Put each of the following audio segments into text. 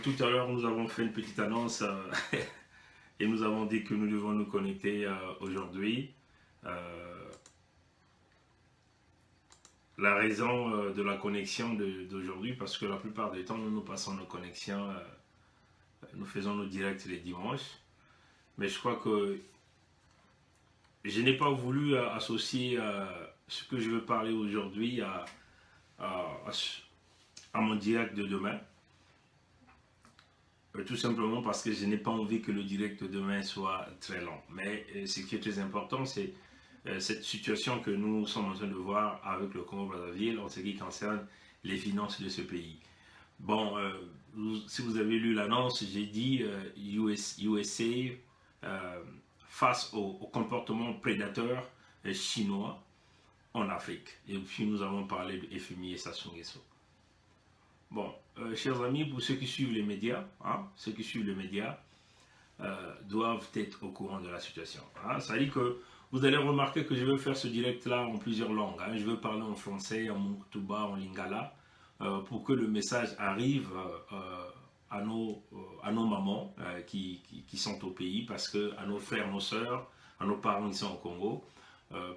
Tout à l'heure, nous avons fait une petite annonce et nous avons dit que nous devons nous connecter aujourd'hui. Euh, la raison de la connexion d'aujourd'hui, parce que la plupart du temps, nous passons nos connexions, nous faisons nos directs les dimanches. Mais je crois que je n'ai pas voulu associer ce que je veux parler aujourd'hui à, à mon direct de demain. Tout simplement parce que je n'ai pas envie que le direct de demain soit très long. Mais ce qui est très important, c'est cette situation que nous sommes en train de voir avec le Congo-Brazzaville en ce qui concerne les finances de ce pays. Bon, si vous avez lu l'annonce, j'ai dit USA face au comportement prédateur chinois en Afrique. Et puis nous avons parlé de FMI et Sassou Nguesso. Bon, chers amis, pour ceux qui suivent les médias, ceux qui suivent les médias doivent être au courant de la situation. Ça veut dire que vous allez remarquer que je vais faire ce direct-là en plusieurs langues. Je vais parler en français, en Muktuba, en Lingala, pour que le message arrive à nos mamans qui sont au pays, parce que à nos frères, nos sœurs, à nos parents qui sont au Congo.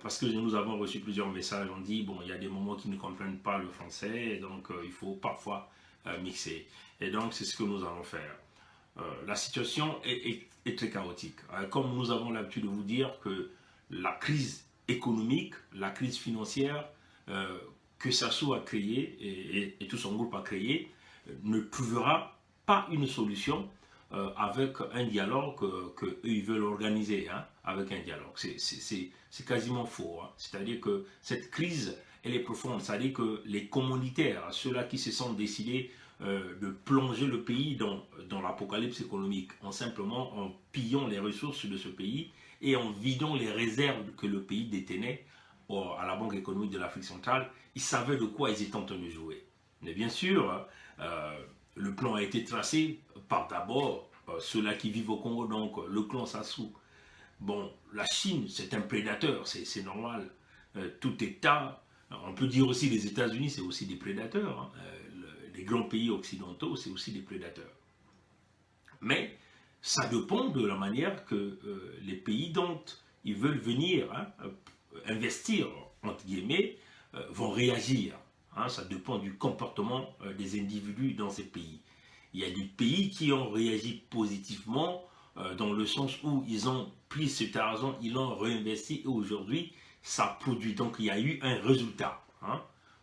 Parce que nous avons reçu plusieurs messages, on dit, bon, il y a des moments qui ne comprennent pas le français, et donc il faut parfois mixer. Et donc, c'est ce que nous allons faire. La situation est très chaotique. Comme nous avons l'habitude de vous dire que la crise économique, la crise financière que Sassou a créée et tout son groupe a créé, ne trouvera pas une solution avec un dialogue qu'eux ils veulent organiser, avec un dialogue. C'est quasiment faux. C'est-à-dire que cette crise, elle est profonde. C'est-à-dire que les commanditaires, ceux-là qui se sont décidés de plonger le pays dans l'apocalypse économique, en pillant les ressources de ce pays et en vidant les réserves que le pays détenait à la Banque économique de l'Afrique centrale, ils savaient de quoi ils étaient en train de jouer. Mais bien sûr, le plan a été tracé par d'abord ceux-là qui vivent au Congo, donc le clan Sassou. Bon, la Chine, c'est un prédateur, c'est normal. Tout État, on peut dire aussi les États-Unis, c'est aussi des prédateurs. Les grands pays occidentaux, c'est aussi des prédateurs. Mais ça dépend de la manière que les pays dont ils veulent venir investir, entre guillemets, vont réagir. Ça dépend du comportement des individus dans ces pays. Il y a des pays qui ont réagi positivement dans le sens où ils ont pris cet argent, ils l'ont réinvesti et aujourd'hui, ça produit. Donc, il y a eu un résultat.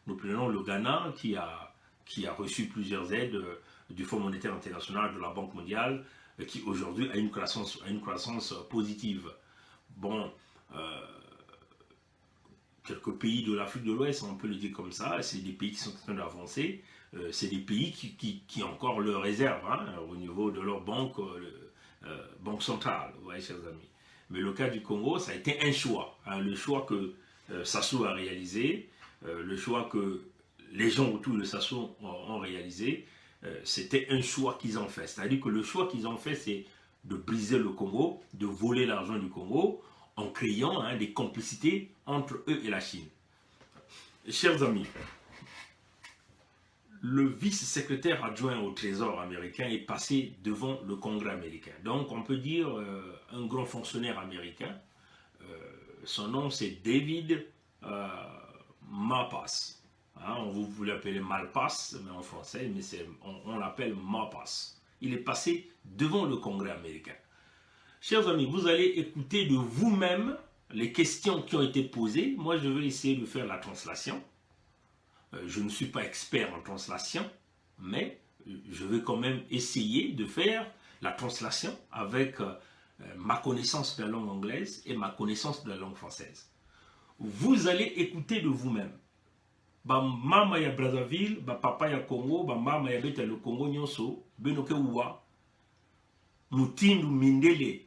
Nous prenons le Ghana qui a reçu plusieurs aides du Fonds monétaire international, de la Banque mondiale, qui aujourd'hui a une croissance positive. Bon, quelques pays de l'Afrique de l'Ouest, on peut le dire comme ça, c'est des pays qui sont en train d'avancer, c'est des pays qui ont encore leurs réserves au niveau de leur banque centrale, vous voyez, chers amis. Mais le cas du Congo, ça a été un choix, le choix que Sassou a réalisé, le choix que les gens autour de Sassou ont réalisé, c'était un choix qu'ils ont fait. C'est-à-dire que le choix qu'ils ont fait, c'est de briser le Congo, de voler l'argent du Congo, en créant des complicités entre eux et la Chine. Chers amis, le vice-secrétaire adjoint au Trésor américain est passé devant le Congrès américain. Donc on peut dire un grand fonctionnaire américain. Son nom c'est David Malpass. Vous l'appelez Malpass mais en français, mais on l'appelle Malpass. Il est passé devant le Congrès américain. Chers amis, vous allez écouter de vous-même les questions qui ont été posées. Moi, je vais essayer de faire la translation. Je ne suis pas expert en translation, mais je vais quand même essayer de faire la translation avec ma connaissance de la langue anglaise et ma connaissance de la langue française. Vous allez écouter de vous-même. Ba mama ya Brazzaville, ba papa ya Congo, ba mama ya beta le Congo nyonso, benoke uwa, mutindu mindele,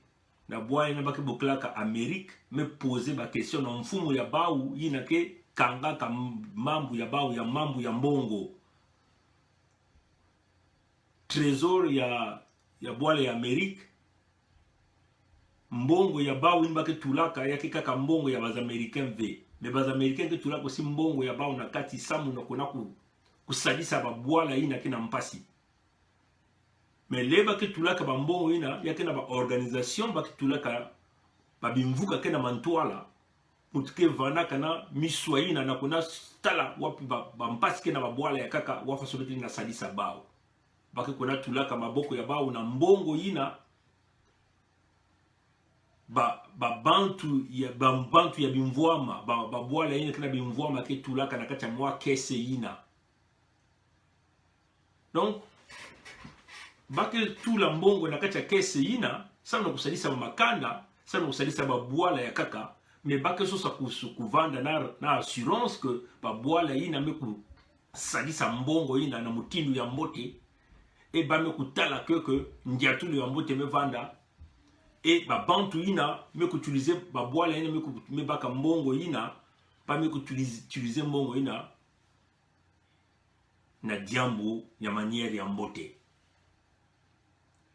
na boye na bake boklaka Amérique, me poser ba question na mfumu ya baou, yinake kanga ka mambu ya baou ya mambu ya mbongo. Trésor ya boile ya Amérique, mbongo ya baou yinbake tulaka yake kaka mbongo ya baz Américains ve. Mais les Américains que tout là aussi mbongo ya bao na kati samu na kona kusadisa ba boala ina kina mpasi. Mais les baki tout là ka bambo ina ya ke na ba organisation baki tout là ka ba bimvuka ke na mantoala pour que vana kana miswaina na kuna tala wapi ba mpaske na babwala ya kaka wafa sobeti na salisa bao baki kuna tout là ka maboko ya bao na mbongo ina bantu ya bimvwama babwala ina kana bimvwama ke tout là kana kati ya mwa kese ina. Donc baki tout la mbongo na kati ya kese ina sana kusalisa makanda sana kusalisa babwala ya kaka mais baki so sa kuvanda na assurance que babwala ina meku salisa mbongo ina na mutindu ya mbote e ba meku tala que ndiatulu ya mbote me vanda e ba bantu ina meku utiliser babwala ina meku me baka mbongo ina pa meku utiliser mbongo ina na diambo ya manière ya mbote.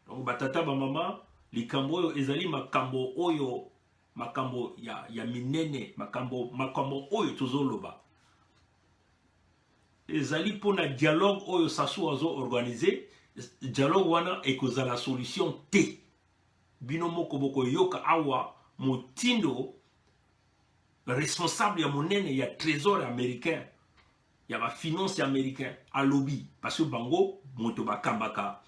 Donc batata ba mama likambo oyo ezali makambo oyo makambo ya minene makambo oyo tozoloba ezali pona dialogue oyo Sassou azo organiser dialogue wana ekozala solution te bino moko boko yoka awa motindo responsable ya monene ya trésor américain ya ba finance américain à lobby parce que bango moto bakambaka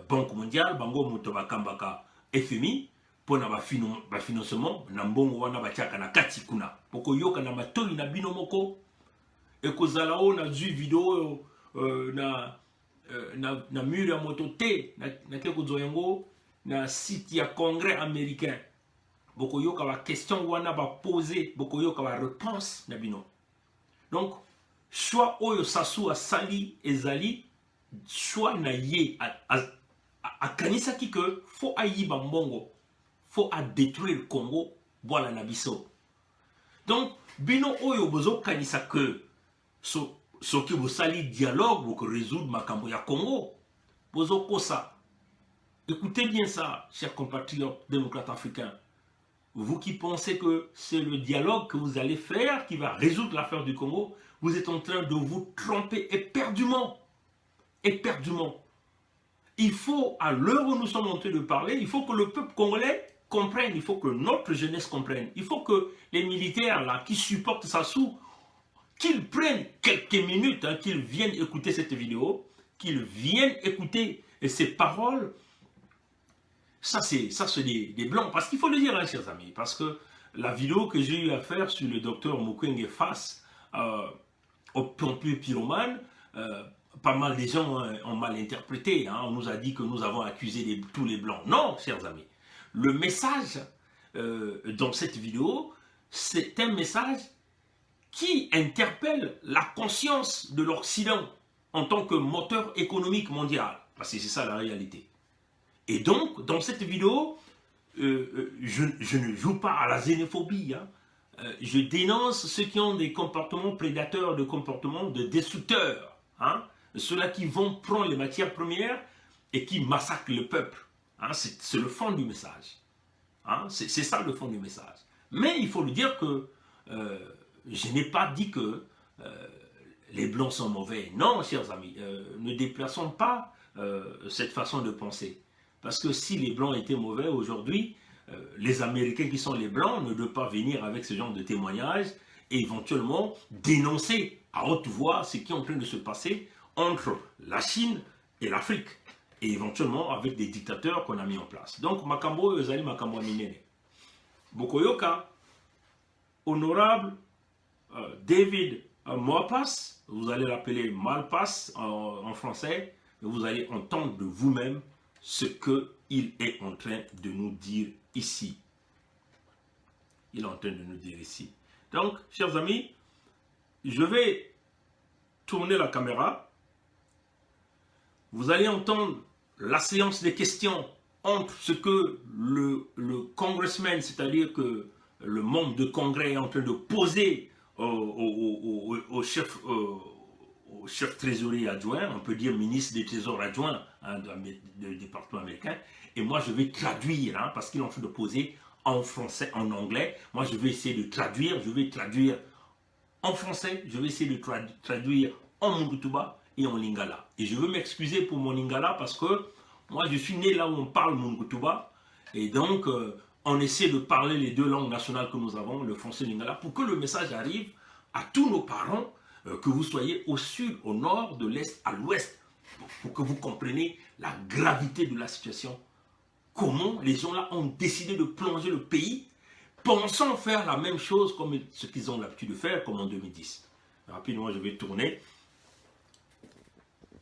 Banque mondiale bango moto bakambaka FMI pona ba financement na mbongo wana batiaka na kati kuna poko yoka na matoli na bino moko ekozala o na zui video na mur ya moto te na keko zoyango na site ya congrès américain boko yoka ba question wana ba poser boko yoka ba réponse na bino. Donc soit oyo Sassou asali ezali soit na ye a kanisaki que faut ayiba mbongo faut à détruire le Congo voilà na biso. Donc bino oyo bozo kanisa que so ki bosali dialogue pour résoudre makambo ya Congo bozo kosa. Écoutez bien ça, chers compatriotes démocrates africains. Vous qui pensez que c'est le dialogue que vous allez faire qui va résoudre l'affaire du Congo, vous êtes en train de vous tromper éperdument. Éperdument. Il faut, à l'heure où nous sommes en train de parler, il faut que le peuple congolais comprenne, il faut que notre jeunesse comprenne, il faut que les militaires là qui supportent Sassou, qu'ils prennent quelques minutes, hein, qu'ils viennent écouter cette vidéo, qu'ils viennent écouter ces paroles. Ça c'est des blancs, parce qu'il faut le dire, hein, chers amis, parce que la vidéo que j'ai eu à faire sur le docteur Mukwege face au pompier pyromane, pas mal de gens ont mal interprété, hein, on nous a dit que nous avons accusé tous les blancs. Non, chers amis, le message dans cette vidéo, c'est un message qui interpelle la conscience de l'Occident en tant que moteur économique mondial, parce que c'est ça la réalité. Et donc, dans cette vidéo, je ne joue pas à la xénophobie. Hein. Je dénonce ceux qui ont des comportements prédateurs, des comportements de destructeurs. Hein. Ceux-là qui vont prendre les matières premières et qui massacrent le peuple. Hein. C'est le fond du message. Hein. C'est ça le fond du message. Mais il faut le dire que je n'ai pas dit que les blancs sont mauvais. Non, chers amis, ne déplaçons pas cette façon de penser. Parce que si les blancs étaient mauvais aujourd'hui, les Américains qui sont les blancs ne doivent pas venir avec ce genre de témoignages et éventuellement dénoncer à haute voix ce qui est en train de se passer entre la Chine et l'Afrique. Et éventuellement avec des dictateurs qu'on a mis en place. Donc, Makambo Ezali Makambo Minene. Bokoyoka, honorable David Moapas, vous allez l'appeler Malpas en français, mais vous allez entendre de vous-même ce qu'il est en train de nous dire ici. Il est en train de nous dire ici. Donc, chers amis, je vais tourner la caméra. Vous allez entendre la séance des questions entre ce que le congressman, c'est-à-dire que le membre de congrès est en train de poser au chef trésorier adjoint, on peut dire ministre des trésors adjoint hein, du département américain, et moi je vais traduire, hein, parce qu'il est en train de poser en français, en anglais, moi je vais essayer de traduire, en français, je vais essayer de traduire en Mungutuba et en Lingala. Et je veux m'excuser pour mon Lingala parce que Moi, je suis né là où on parle Mongotouba. Et donc, on essaie de parler les deux langues nationales que nous avons, le français et l'ingala, pour que le message arrive à tous nos parents, que vous soyez au sud, au nord, de l'est à l'ouest, pour que vous compreniez la gravité de la situation. Comment les gens là ont décidé de plonger le pays, pensant faire la même chose comme ce qu'ils ont l'habitude de faire, comme en 2010. Rapidement, je vais tourner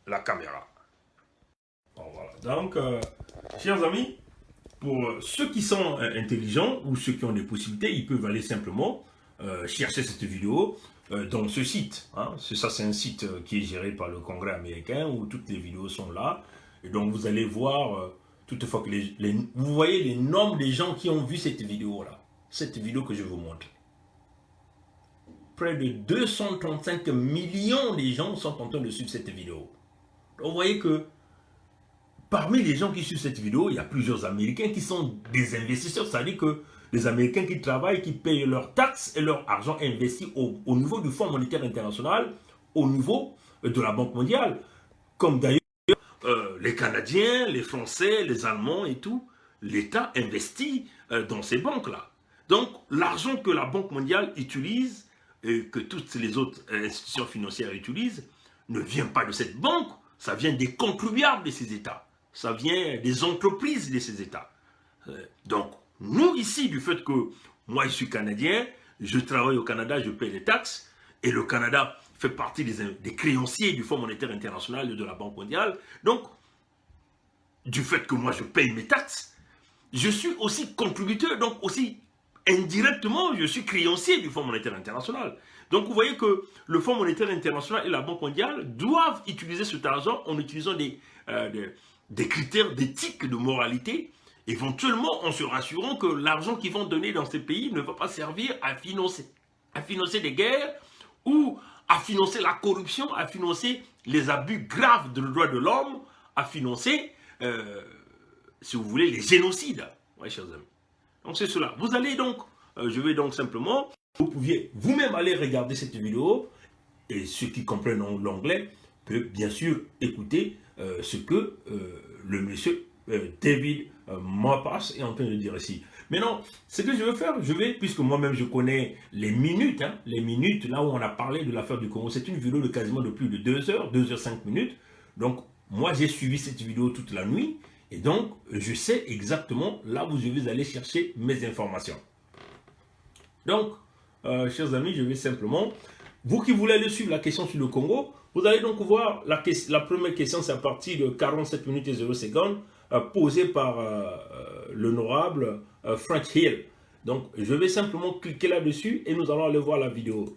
la caméra. Bon, voilà. Donc, chers amis, pour ceux qui sont intelligents ou ceux qui ont des possibilités, ils peuvent aller simplement chercher cette vidéo dans ce site. Hein. Ça, c'est un site qui est géré par le Congrès américain où toutes les vidéos sont là. Et donc, vous allez voir, toutefois que vous voyez les nombres des gens qui ont vu cette vidéo-là. Cette vidéo que je vous montre. Près de 235 millions de gens sont en train de suivre cette vidéo. Donc, vous voyez que parmi les gens qui suivent cette vidéo, il y a plusieurs Américains qui sont des investisseurs. C'est-à-dire que les Américains qui travaillent, qui payent leurs taxes et leur argent investi au niveau du Fonds monétaire international, au niveau de la Banque mondiale. Comme d'ailleurs les Canadiens, les Français, les Allemands et tout, l'État investit dans ces banques-là. Donc l'argent que la Banque mondiale utilise, et que toutes les autres institutions financières utilisent, ne vient pas de cette banque, ça vient des contribuables de ces États. Ça vient des entreprises de ces États. Donc, nous ici, du fait que moi je suis Canadien, je travaille au Canada, je paie des taxes, et le Canada fait partie des créanciers du Fonds monétaire international et de la Banque mondiale. Donc, du fait que moi je paye mes taxes, je suis aussi contributeur, donc aussi indirectement, je suis créancier du Fonds monétaire international. Donc, vous voyez que le Fonds monétaire international et la Banque mondiale doivent utiliser cet argent en utilisant des critères d'éthique, de moralité, éventuellement en se rassurant que l'argent qu'ils vont donner dans ces pays ne va pas servir à financer des guerres ou à financer la corruption, à financer les abus graves de droits de l'homme, à financer, si vous voulez, les génocides. Oui, chers amis. Donc c'est cela. Vous allez donc, je vais donc simplement, vous pouviez vous-même aller regarder cette vidéo, et ceux qui comprennent l'anglais peuvent bien sûr écouter ce que le monsieur David Malpass est en train de dire ici. Maintenant, ce que je veux faire, puisque moi-même je connais les minutes là où on a parlé de l'affaire du Congo, c'est une vidéo de quasiment de plus de 2 heures, 2h05 minutes. Donc, moi j'ai suivi cette vidéo toute la nuit, et donc je sais exactement là où je vais aller chercher mes informations. Donc, chers amis, je vais simplement, vous qui voulez aller suivre la question sur le Congo, vous allez donc voir la première question, c'est à partir de 47 minutes et 0 secondes, posée par l'honorable Frank Hill. Donc, je vais simplement cliquer là-dessus et nous allons aller voir la vidéo.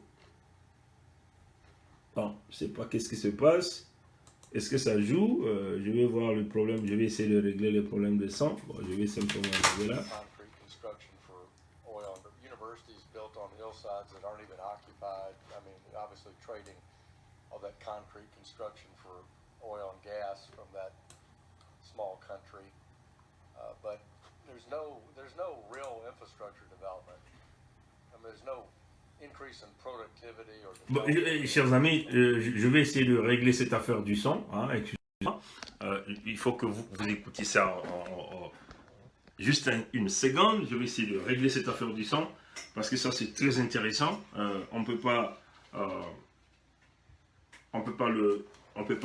Bon, je ne sais pas qu'est-ce qui se passe. Est-ce que ça joue? Je vais voir le problème, je vais essayer de régler le problème de son. Bon, je vais simplement arriver là. That concrete construction for oil and gas from that small country, but there's no real infrastructure development. I mean, there's no increase in productivity or bon, chers amis, je vais essayer de régler cette affaire du son. Hein, excusez-moi. Il faut que vous écoutiez ça juste une seconde. Je vais essayer de régler cette affaire du son parce que ça c'est très intéressant. On peut pas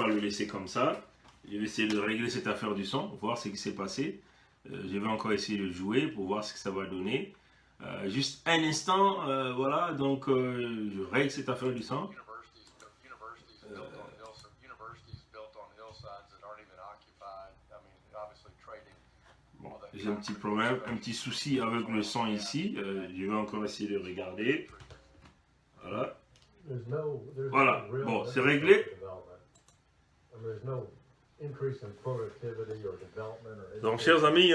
le laisser comme ça. Je vais essayer de régler cette affaire du son, voir ce qui s'est passé. Je vais encore essayer de jouer pour voir ce que ça va donner. Juste un instant, voilà, donc je règle cette affaire du son. Bon, j'ai un petit problème, un petit souci avec le son ici. Je vais encore essayer de regarder. Voilà. Voilà, bon, c'est réglé. Donc, chers amis,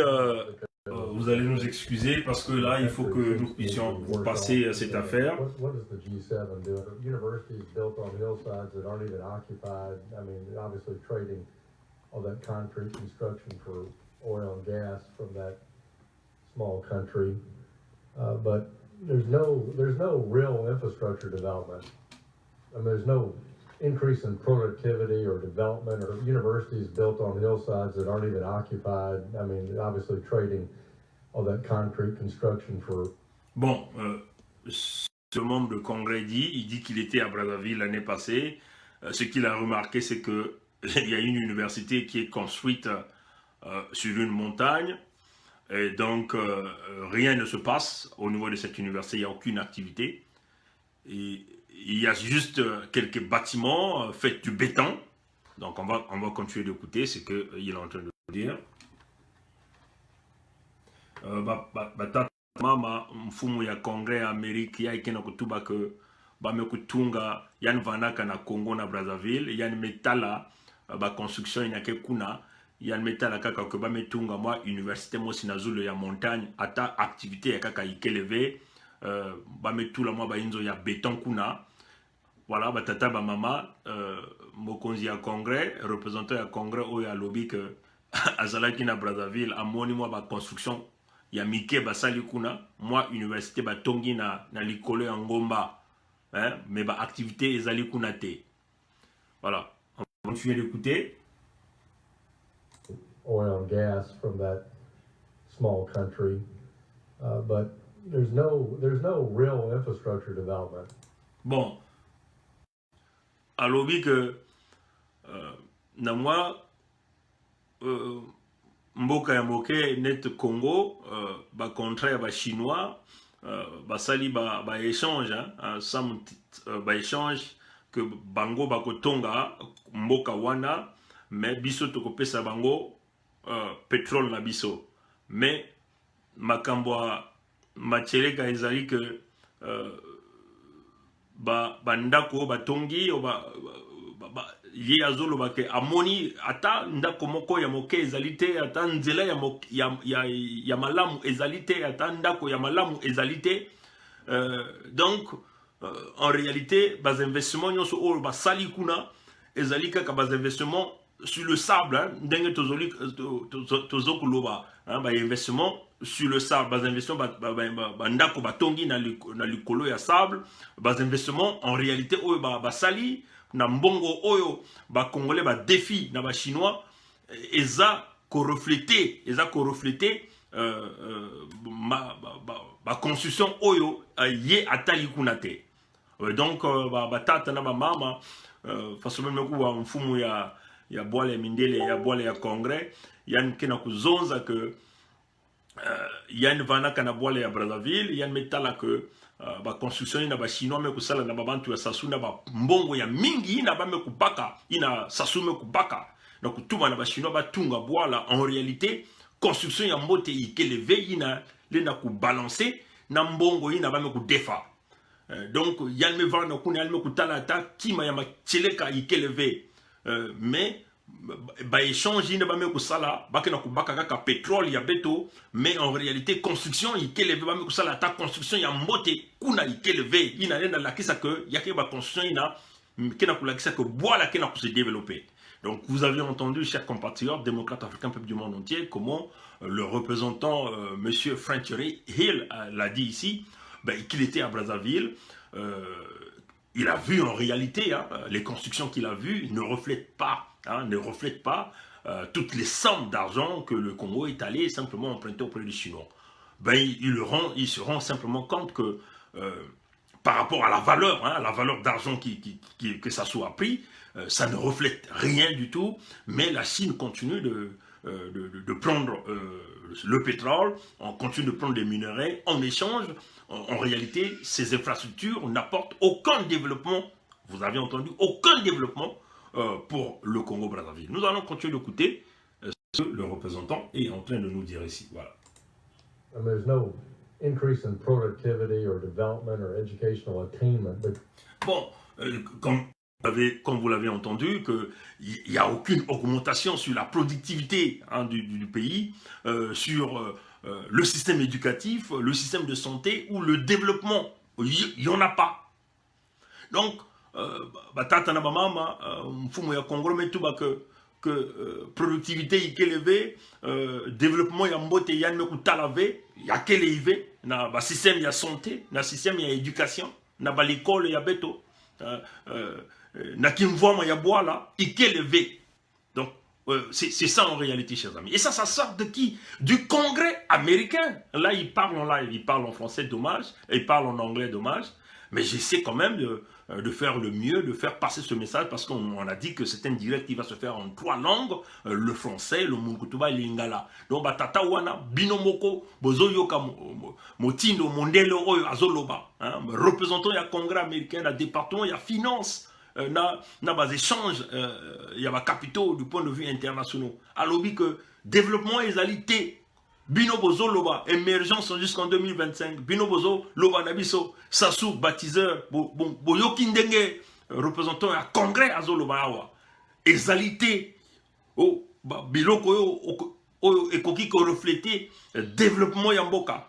vous allez nous excuser parce que là, il faut que nous puissions vous passer cette affaire. But there's no real infrastructure development. I mean, there's no increase in productivity or development or universities built on hillsides that aren't even occupied. I mean, obviously trading all that concrete construction for... Bon, ce membre de Congrès il dit qu'il était à Brazzaville l'année passée. Ce qu'il a remarqué, c'est que il y a une université qui est construite sur une montagne. Et donc, rien ne se passe au niveau de cette université. Il n'y a aucune activité. Et il y a juste quelques bâtiments faits du béton. Donc, on va continuer d'écouter ce qu'il est en train de dire. Mama mfumu ya Congrès Amerika ya ikena kutuba ke bame kutunga yan vanaka na Congo na Brazzaville yan metala ba construction inake kuna yan metala kaka ke bame tunga moi université mo sinazulu ya montagne ata activité ya kaka ikeleve bame tula moi ba inzo ya béton kuna. Voilà, batata ba mama mokonzi ya Congrès représentant ya Congrès o ya lobby que azalaki na Brazzaville amoni moi ba construction ya mike basali kuna moi université batongi na likolo ya ngomba hein, mais ba activité ezali kuna te. Voilà, on va continuer d'écouter. Oil and gas from that small country, but there's no real infrastructure development. Bon, alobi que na moi mboka ya moke net Congo ba contrat ba chinois ba sali ba échange ba échange que bango ba kotonga mboka wana mais biso to kopesa bango pétrole na biso mais makambo macheleka ezali que ba ndako batongi ye azolo bake amoni ata ndako moko ya moke ezalite ata nzela ya malamu ezalite ata ndako ya malamu ezalite donc en réalité bas investissements nyonso o ba sali kuna ezali kaka bas investissements sur le sable ndenge tozokuloba ba investissement sur le sable bas investissements ba ndako batongi na likolo ya sable bas investissements en réalité o ba sali na mbongo oyo ba congolais ba défi na ba chinois eza ko refléter ba construction oyo ye atali kuna te. Donc ba tata na ba mama façon même ko mfumu ya boile mindele ya boile ya Congrès yan kena kuzonza que yan vanaka na boile ya Brazzaville yan metala que ba construction na ba chinois me kusala na babantu ya sasu na ba mbongo ya mingi na ba me kubaka ina sasu me kubaka na kutuma na ba chinois ba tunga boila en réalité construction ya mbote ikeleve ina le na ku balancer na mbongo ina ba me kudefa donc yan me vana kuna yan me kutala ta kima ya macheleka ikeleve mais ba échange ina ba me kusala ba kena kubaka kaka pétrole ya beto mais en réalité construction ikeleve ba me kusala ta construction ya mbote kuna ikeleve ina nenda lakisa que yake ba construction ina kena kulakisa que boila kena ku se développer. Donc vous avez entendu, chers compatriotes, démocrates africains, peuple du monde entier, comment le représentant monsieur Frank Hill l'a dit ici, qu'il était à Brazzaville. Il a vu en réalité, les constructions qu'il a vues ne reflètent pas, toutes les sommes d'argent que le Congo est allé simplement emprunter auprès des Chinois. Il se rend simplement compte que par rapport à la valeur d'argent que ça soit pris, ça ne reflète rien du tout, mais la Chine continue de prendre le pétrole, on continue de prendre des minerais en échange. En réalité, ces infrastructures n'apportent aucun développement, vous avez entendu, aucun développement pour le Congo-Brazzaville. Nous allons continuer d'écouter ce que le représentant est en train de nous dire ici. Voilà. There's no increase in productivity or development or educational attainment. Bon, comme vous l'avez entendu, qu'il n'y a aucune augmentation sur la productivité du pays, sur le système éducatif, le système de santé ou le développement. Il n'y en a pas. Donc, batata na mama, mfumu ya Congo metuba que productivité ikeleve, développement ya mbote ya mekutalave, ya keleve, na ba système ya santé, na système ya éducation, na ba l'école ya beto. na kimvwama ya bois là, il est levé. Donc, c'est ça en réalité, chers amis. Et ça sort de qui? Du Congrès américain. Là, il parle en live, il parle en français, dommage, et il parle en anglais, dommage. Mais j'essaie quand même de faire le mieux, de faire passer ce message, parce qu'on a dit que c'est un direct qui va se faire en 3 langues, le français, le munkutuba et l'ingala. Donc, batata wana, binomoko, bozoyoka motindo, mondele oyo azoloba. Représentant, il y a Congrès américain, il y a département, il y a finance. Na bas échange il y a capitaux du point de vue international alors que développement égalité bino bozo loba émergence jusqu'en 2025 bino bozo loba nabiso sasu baptiseur boyoki ndenge représentant à congrès azoloba awa égalité oh biloko oyo ekoki ko refléter développement ya mboka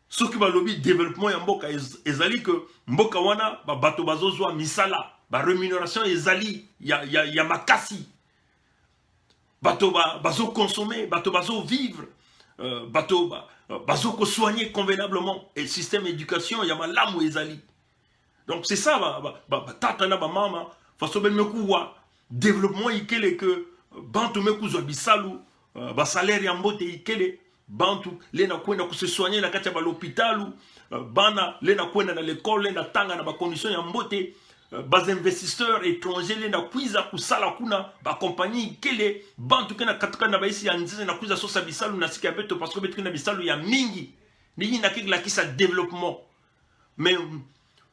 soki balobi développement ya mboka ezali que mboka wana bato bazozwa misala ba rémunération ezali ya makasi bato bazo consommer bato bazo vivre bato bazo ko soigner convenablement et système éducation ya malamu ezali donc c'est ça tata na ba mama faso ben mekuwa développement ikele que bantu mekuzwa bisalu ba salaire ya mbote ikele bantu lena kwenda ku se soigner na kati ya ba l'hôpitalu bana lena kwenda na l'école lena tanga na ba conditions ya mbote bas investisseurs étrangers les na kuiza kusala kuna ba compagnie kele bantu kena katuka na baisi ya nzeze na kuiza sosa bisalu na sika beto parce que betu na bisalu ya mingi ni na kila kisa développement mais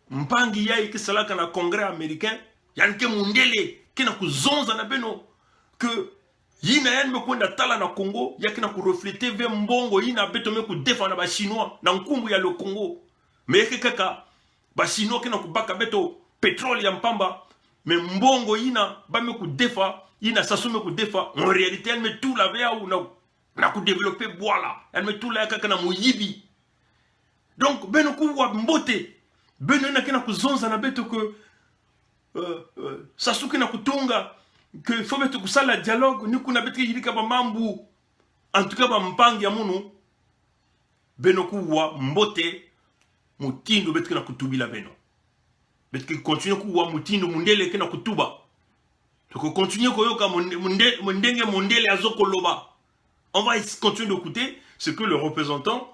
mpangi ya ikisalaka na congrès américain yanke mundele kena kuzonza na beno que yina yan me kwenda tala na Congo yakina ku refléter ve mbongo yina beto me ku défendre ba chinois na nkumbu ya le Congo mais kaka ba chinois kena ku baka beto pétrole ya mpamba mais mbongo yina ba me ku defa yina sasume ku defa en réalité elle met tout la vea ou na ku développer bois là elle met tout la kaka na moyibi donc beno ku wa mbote beno na kena ku zonza na beto que sasuke na kutunga que faut mettre ku sala dialogue ni kuna beto yilika ba mambu en tout cas ba mpangi ya munu beno ku wa mbote mutindo beto na kutubila beno mais que continue kuwa mutindo mundele kena kutuba to continue koyoka mundenge mundele azoko loba on va continuer d'écouter ce que le représentant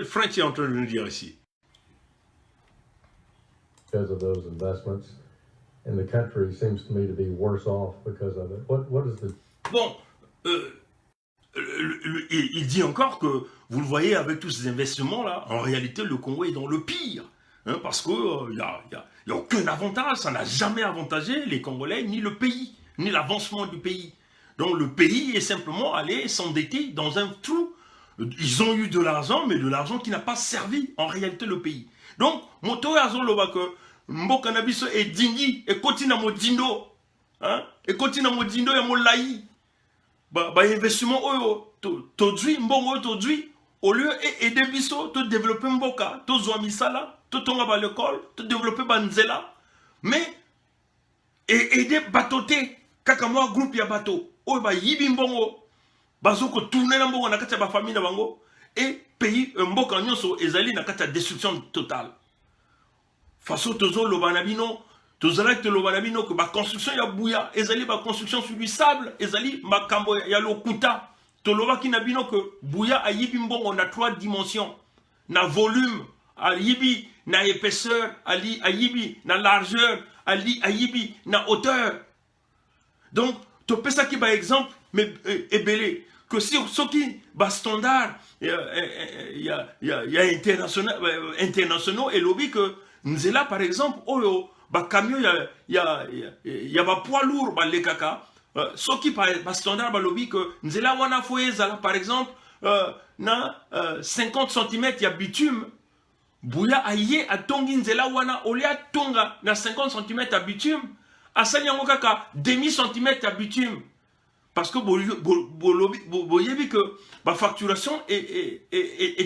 French est en train de nous dire ici because of those investments and the country seems to me to be worse off because of it. What is the bon il dit encore que vous le voyez avec tous ces investissements là en réalité le Congo est dans le pire. Parce qu'il n'y a aucun avantage, ça n'a jamais avantagé les Congolais, ni le pays, ni l'avancement du pays. Donc le pays est simplement allé s'endetter dans un trou. Ils ont eu de l'argent, mais de l'argent qui n'a pas servi en réalité le pays. Donc, Moto Azoloba que Mboka Nabiso est dingi, et continue à Modindo, et continue à Modindo et Molaï. Investissement, Todui, Mbongo, Todui, au lieu d'aider Biso, de développer Mboka, de Zouamisala, tout ton à l'école, tout développer Banzela, mais aider Batoté, Kakamoa groupe ya bateau, oh bah yibi mbongo, bazoko tourner la mbongo na kati ya ba famille na bango, et pays mboka nyonso ezali na kati ya destruction totale. Faso tozo lobanabino, tozalaki te lobanabino que ba construction ya bouya, ezali ba construction sur du sable, ezali makambo ya lokuta, tolobaki na bino que bouya a yibi mbongo na 3 dimensions, na volume, a yibi na épaisseur, a yibi na largeur, a yibi na hauteur. Donc, tu peux ça qui par exemple, mais belé que si ce qui bas standard, il y a internationaux et lobby que nous est là par exemple, oh bah camion il y a ba poids lourd bah les caca, ce qui par standard bah lobby que nous est là wana foyer là par exemple na 50 cm il y a bitume. Bouya aye a tongi nzela wana olia tonga na 50 cm à bitume asali yango kaka demi centimètre à bitume parce que boyebi que ba facturation et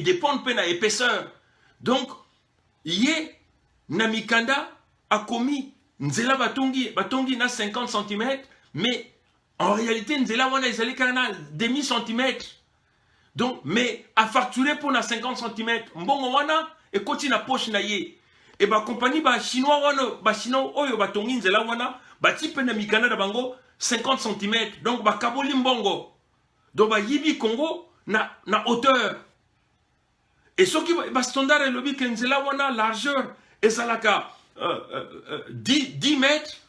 dépend de la épaisseur donc yé na mikanda a commis nzela batongi na 50 cm mais en réalité nzela wana ezali kana demi centimètre donc mais à facturer pour na 50 cm mbongo wana et continue à poche na ye et ba compagnie ba chinois oyo ba tongi nzela wana ba type na mikanda na bango 50 cm, donc ba kaboli mbongo, donc ba yibi Congo na hauteur. Et ce qui ba standard et lobi ke nzela wana largeur ezalaka 10 mètres,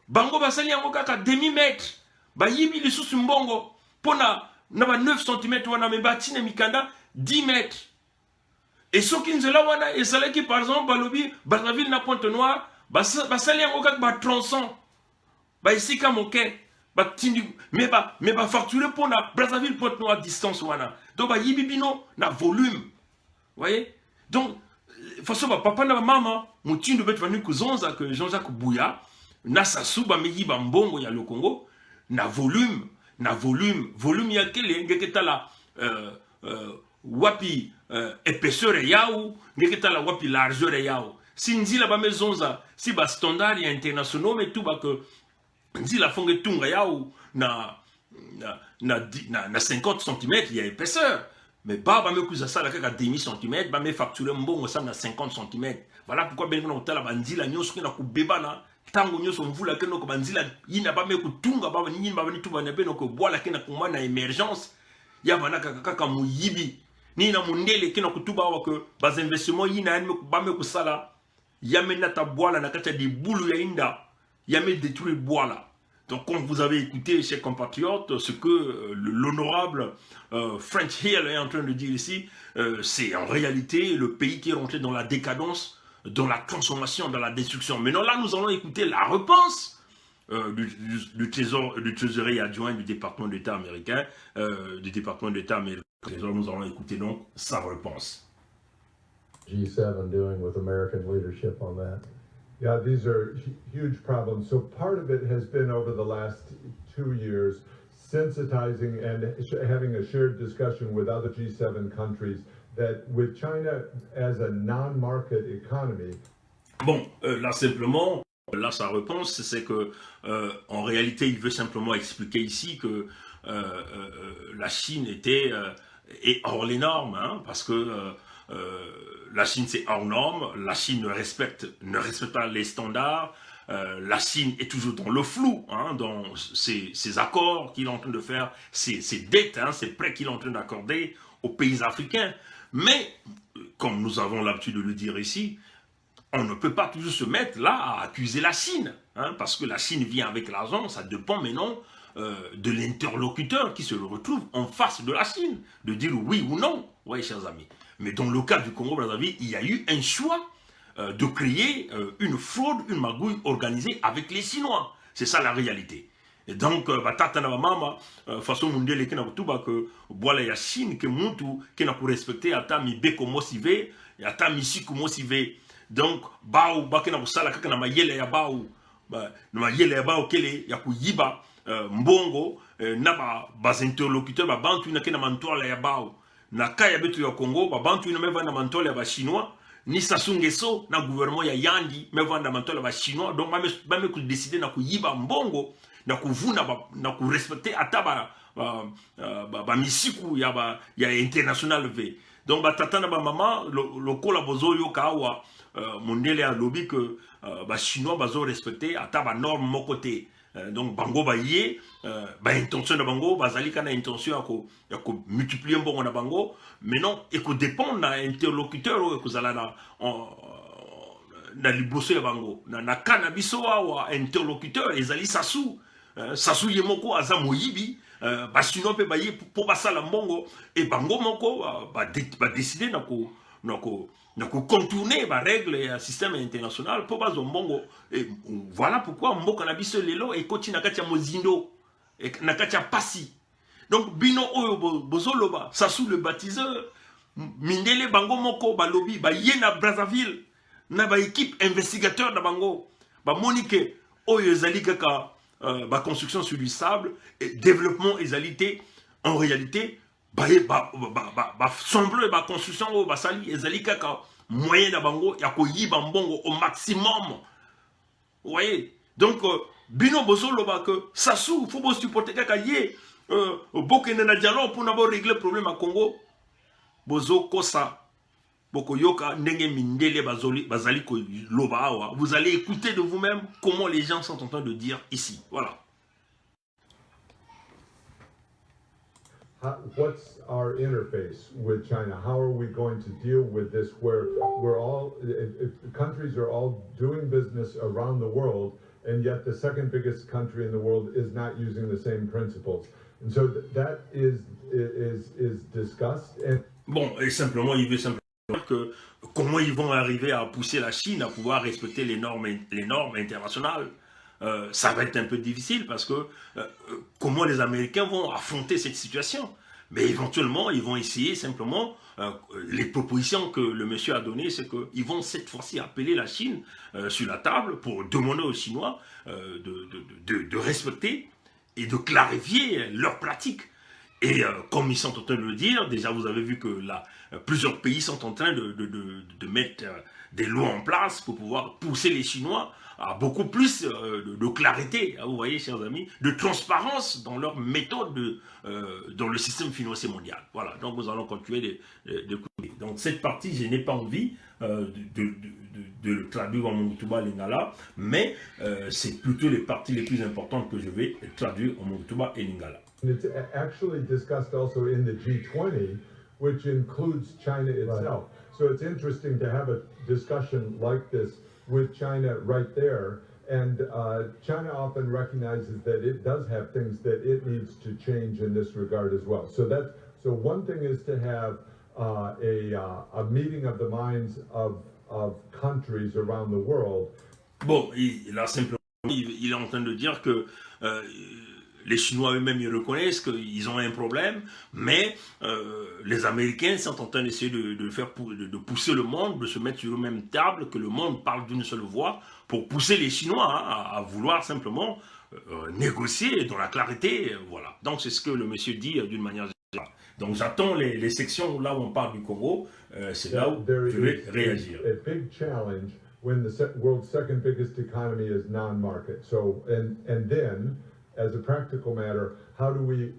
bango basali yango kaka demi mètre, ba yibi lisusu mbongo pona na ba 9 cm wana me batina mikanda 10 mètres. Et ce qui nzela wana ezalaki par exemple balobi Brazzaville na Pointe-Noire basali yango kaka ba tronçon ba esika moke ba tindi mais ba facturer pona Brazzaville Pointe-Noire distance wana, donc ba yibi bino na volume. Voyez? Donc, façon, papa na maman, moutin de bête venu kuzonza que Jean-Jacques Bouya, na sasu ba meyi ba mbongo ya le Congo, na volume ya kele, ngeketa la wapi épaisseur yao, ngeketa la wapi largeur yao. Si nzila ba mezonza, si ba standard ya internationaux, mais tout ba que nzila fonge tunga yao na 50 cm ya épaisseur. Mais bah me cousa ça là qu'à demi centimètre, bah me facturer mbongo ça na 50 cm. Voilà pourquoi ben on tala banzila nyoso kina kubeba na tango nyoso mvula keno ko banzila yina ba me kutunga ba nyini ba ni tuba na beno ko boala kina kuma na émergence. Ya bana kaka muyibi. Ni na mundele kina kutuba wa que bas investissement yina ba me kusala. Ya me na ta boala na kata di boulu ya inda. Ya me détruire boala. Donc, comme vous avez écouté, chers compatriotes, ce que l'honorable French Hill est en train de dire ici, c'est en réalité le pays qui est rentré dans la décadence, dans la transformation, dans la destruction. Maintenant, là, nous allons écouter la réponse du trésorier adjoint du département d'État américain, Nous allons écouter donc sa réponse. G7 doing with American leadership on that? Yeah, these are huge problems. So part of it has been over the last 2 years, sensitizing and having a shared discussion with other G7 countries that with China as a non-market economy. Bon, là simplement, là sa réponse, c'est que en réalité, il veut simplement expliquer ici que la Chine est hors les normes, hein, parce que la Chine c'est hors norme, la Chine ne respecte pas les standards, la Chine est toujours dans le flou, hein, dans ses accords qu'il est en train de faire, ses dettes, hein, ses prêts qu'il est en train d'accorder aux pays africains. Mais, comme nous avons l'habitude de le dire ici, on ne peut pas toujours se mettre là à accuser la Chine, hein, parce que la Chine vient avec l'argent, ça dépend maintenant de l'interlocuteur qui se retrouve en face de la Chine, de dire oui ou non, oui chers amis. Mais dans le cas du Congo-Brazzaville, il y a eu un choix de créer une fraude, une magouille organisée avec les Chinois. C'est ça la réalité. Et donc, façon mondiale, que voilà la Chine qui monte qui n'a pour respecter ata mi beko mosive, ata mi siku mosive. Donc, baou bakena busala kaka na mayele ya baou, na mayele ya baou kele ya kuyiba mbongo na bas interlocuteurs ba bantu na kena mantola ya baou. Na kaya betu ya Congo, ba bantu ina meva na mantola ya ba chinois, ni Sassou Nguesso na gouvernement ya Yandi meva na mantola ya ba chinois, donc ba me ku décider na kuyiba mbongo, na kuvuna na ku respecter ata ba misiku ya international v. Donc ba tata na ba mama lokola bozo yo kawa mondele ya lobby que ba chinois bazo respecter ata ba norme moko te. Donc bango ba yé ba intention de bango bazali kana intention ya ko multiplier mbongo na bango, mais non et ko dépend na interlocuteur ko zala na liboso ya bango na kana biso wa interlocuteur ezali Sassou ye moko aza moyibi ba chinois pe ba yé pour basala mbongo et bango moko ba décider na contourner les règles et le système international pour bazo mbongo. Et voilà pourquoi mboka na biso lelo et koti na kati ya mozindo et na kati ya pasi. Donc bino oyo bozoloba Sassou le baptiseur mindele bango moko balobi ba ye na Brazzaville na ba équipe investigateur na bango ba monique oyo ezali kaka ba construction sur du sable et développement ezalité en réalité semble ba construction o basali ezali kaka moyen na bango ya ko yiba mbongo au maximum. Vous voyez, donc bino bozo loba que Sassou faut supporter kaka yé bokene na dialogue pour n'avoir régler le problème à Congo bozo kosa Bokoyoka ndenge mindele bazali ko loba awa, vous allez écouter de vous-même comment les gens sont en train de dire ici. Voilà. What's our interface with China? How are we going to deal with this where we're all, if countries are all doing business around the world, and yet the second biggest country in the world is not using the same principles? And so that is discussed. And bon, et simplement, il veut simplement dire que comment ils vont arriver à pousser la Chine à pouvoir respecter les normes internationales. Ça va être un peu difficile parce que comment les Américains vont affronter cette situation. Mais éventuellement, ils vont essayer simplement, les propositions que le monsieur a données, c'est qu'ils vont cette fois-ci appeler la Chine sur la table pour demander aux Chinois de respecter et de clarifier leurs pratiques. Et comme ils sont en train de le dire, déjà vous avez vu que là, plusieurs pays sont en train de mettre des lois en place pour pouvoir pousser les Chinois à beaucoup plus de clarté, vous voyez chers amis, de transparence dans leur méthode dans le système financier mondial. Voilà, donc nous allons continuer de couper. Donc cette partie, je n'ai pas envie de le traduire en Mongutuba Lingala, mais c'est plutôt les parties les plus importantes que je vais traduire en Mongutuba et Lingala. it's actually discussed also in the G20, which includes China itself. Right. So it's interesting to have a discussion like this with China right there. And China often recognizes that it does have things that it needs to change in this regard as well. So one thing is to have a meeting of the minds of countries around the world. Bon, là simplement, il est en train de dire que les Chinois eux-mêmes, ils reconnaissent qu'ils ont un problème, mais les Américains sont en train d'essayer de pousser le monde, de se mettre sur la même table, que le monde parle d'une seule voix, pour pousser les Chinois à vouloir simplement négocier dans la clarité. Voilà. Donc c'est ce que le monsieur dit d'une manière générale. Donc j'attends les sections là où on parle du Congo, c'est là où je vais réagir. A big challenge when the world's second biggest economy is non-market. So, and then, as a practical matter, how do we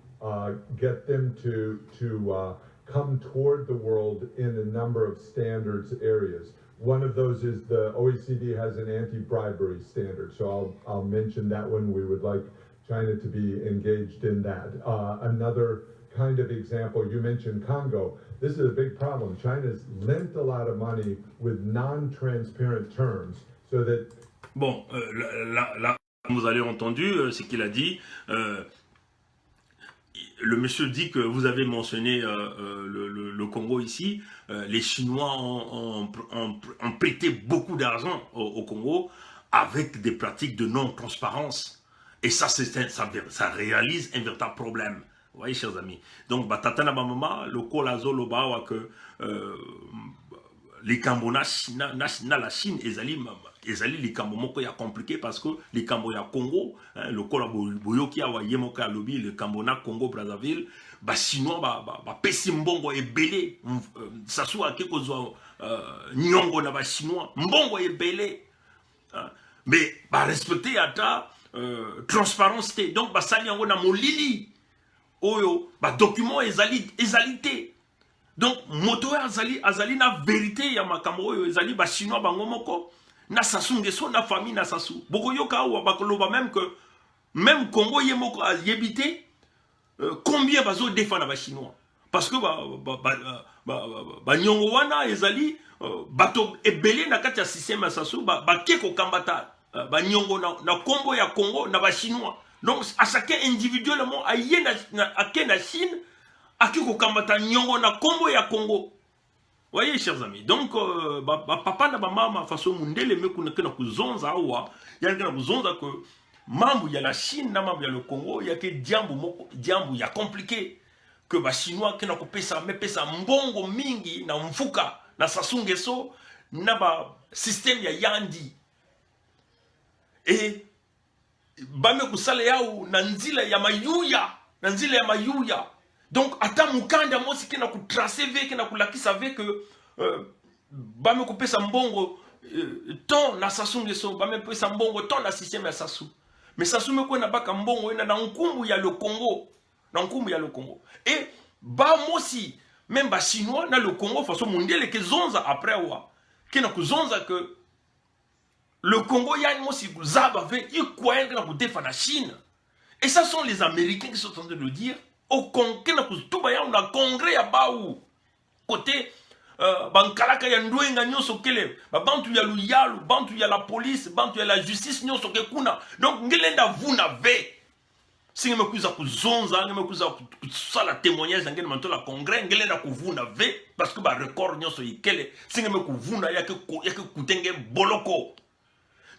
get them to come toward the world in a number of standards areas? One of those is the OECD has an anti-bribery standard, so I'll mention that one. We would like China to be engaged in that. Another kind of example, you mentioned Congo. This is a big problem. China's lent a lot of money with non-transparent terms, so that... Bon, là, vous avez entendu ce qu'il a dit. Le monsieur dit que vous avez mentionné le Congo ici. Les Chinois ont prêté beaucoup d'argent au Congo avec des pratiques de non-transparence. Et ça, ça réalise un véritable problème. Vous voyez, chers amis. Donc, Tatana Bamama, le Kolazo Loba, que les Cambona, la Chine, ezali les Cambomoko ya compliqué parce que les Camboya Congo, le Kolaboyoki awa Yemoka Lobby, le Cambona Congo Brazzaville, ba Chinois ba pesi mbongo ebele, sasu akeko zo nyongo na ba Chinois, mbongo ebele, mais ba respecter ata transparence te, donc ba sali yango na molili. Oyo, ba document ezalité. Donc, moto azali na vérité ya makambo oyo ezali ba chinois bango moko na sasu ngeso na famille na sasu. Boko yoka ou bakoloba même que même Congo yemoko a yebité combien bazo défendre ba chinois parce que ba nyongo wana ezali bato ebele na kati ya système ya sasu ba keko kambata ba nyongo na kombo ya Congo na ba chinois. Donc, à chacun individuellement, à la Chine, à qui kambata nyongo na kombo ya Congo. Voyez, chers amis. Donc, papa na mama façon mundele me kuna kuzonza awa, ya na kuzonza que mambu ya la Chine na mambu ya le Congo, ya ke diambu ya compliqué que ba chinois kena ko pesa mbongo mingi na mfuka na sasungeso na ba système ya yandi. Et bame kusala yao na nzila ya mayuya donc ata mukanda mosi kena ku tracer ve kena kulakisa ve que bame kupesa mbongo ton na sasu ngeso bame pesa mbongo ton na système ya sasu mais sasu meko na baka mbongo na nkumbu ya le Congo et ba mosi même les Chinois dans le Congo façon mondiale que zonza après wa qui n'a que zonza que le Congo y a une mosi zaba avec il croit que na défendre la Chine et ça sont les Américains qui sont en train de le dire au Congo na tout ba ya on a congrès à Baou côté bankalaka ya ndwenga nyoso kele bantu ya luyalu bantu ya la police bantu ya la justice nyoso ke kuna donc ngelenda vuna ve si ngeme kuza kuzonza ngeme kuza kusala témoignage ngene manto la congrès ngelenda kuvuna ve parce que ba record nyoso ikele si ngeme kuvuna yake kutenge boloko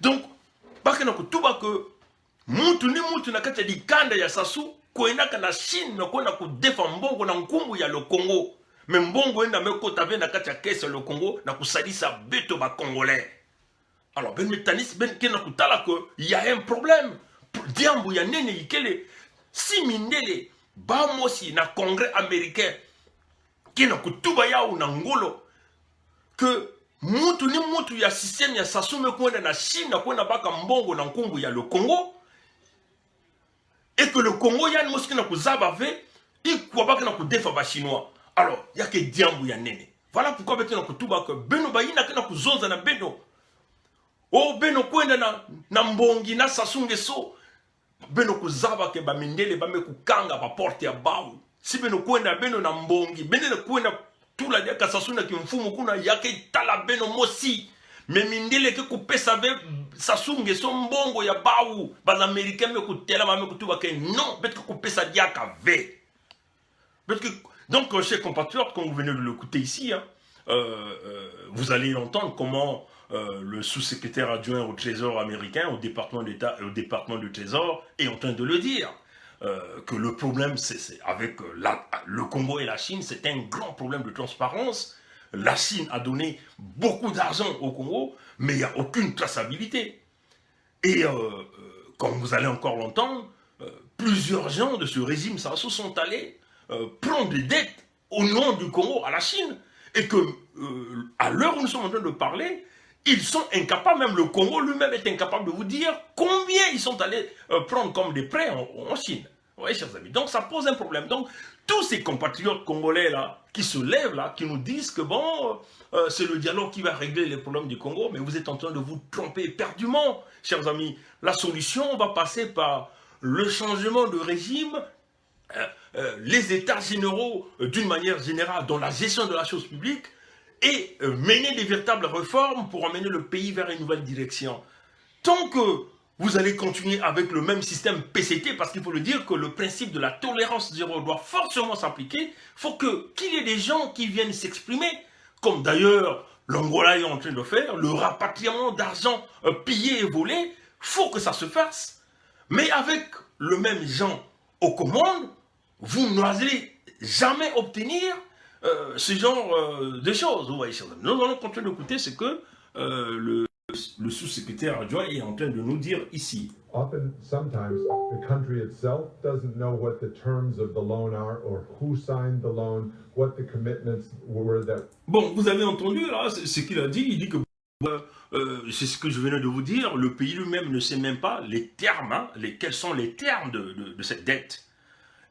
donc bakena kutuba que mutu ni mutu na kati ya dikanda ya sasu koendaka na Chine na kona kudefa mbongo na nkumbu ya le Congo mais mbongo enda mekota ve na kati ya kese le Congo na kusalisa beto ba congolais alors ben metanis ben kena kutala que il y a un problème diambu ya nene ikele si mindele ba mosi na congrès américain kena kutuba ya una ngolo que mutu ni mutu ya système ya sasume kwenda na Chine na kwenda baka mbongo na nkumbu ya le Congo et que le Congo ya moski na kuzaba ve ikwa baka na kudefa ba chinois alors il y a que diambu ya nene voilà pourquoi betena kutuba que beno bayina kana kuzonza na beno oh beno kwenda na mbongi na sasunge so beno kuzaba ke ba mindele ba me kukanga ba porte ya bawu si beno kwenda beno na mbongi beno kwenda tula dia kasasuna kimfumu kuna yake tala beno mosi me mindele ke kupesa ve sasunge so mbongo ya bawu ba américain me kutela ba me kutuba ke non bet que kupesa dia ka ve bet que donc chers compatriotes comme vous venez de l'écouter ici hein, vous allez entendre comment le sous-secrétaire adjoint au Trésor américain, au département d'État et au département du Trésor, est en train de le dire. Que le problème, c'est avec le Congo et la Chine, c'est un grand problème de transparence. La Chine a donné beaucoup d'argent au Congo, mais il n'y a aucune traçabilité. Et comme vous allez encore l'entendre, plusieurs gens de ce régime Sassou sont allés prendre des dettes au nom du Congo à la Chine. Et que, à l'heure où nous sommes en train de parler, ils sont incapables, même le Congo lui-même est incapable de vous dire combien ils sont allés prendre comme des prêts en Chine. Oui, chers amis. Donc ça pose un problème. Donc tous ces compatriotes congolais là, qui se lèvent là, qui nous disent que bon, c'est le dialogue qui va régler les problèmes du Congo, mais vous êtes en train de vous tromper éperdument, chers amis. La solution va passer par le changement de régime, les états généraux d'une manière générale dans la gestion de la chose publique, et mener des véritables réformes pour amener le pays vers une nouvelle direction. Tant que vous allez continuer avec le même système PCT, parce qu'il faut le dire que le principe de la tolérance zéro doit forcément s'appliquer, il faut qu'il y ait des gens qui viennent s'exprimer, comme d'ailleurs l'Angola est en train de faire, le rapatriement d'argent pillé et volé, il faut que ça se fasse. Mais avec le même gens aux commandes, vous n'allez jamais obtenir ce genre de choses. Vous voyez, nous allons continuer d'écouter ce que le sous-secrétaire adjoint est en train de nous dire ici. Often, sometimes, the country itself doesn't know what the terms of the loan are or who signed the loan, what the commitments were that... Bon, vous avez entendu là ce qu'il a dit. Il dit que c'est ce que je venais de vous dire. Le pays lui-même ne sait même pas les termes, hein, quels sont les termes de cette dette.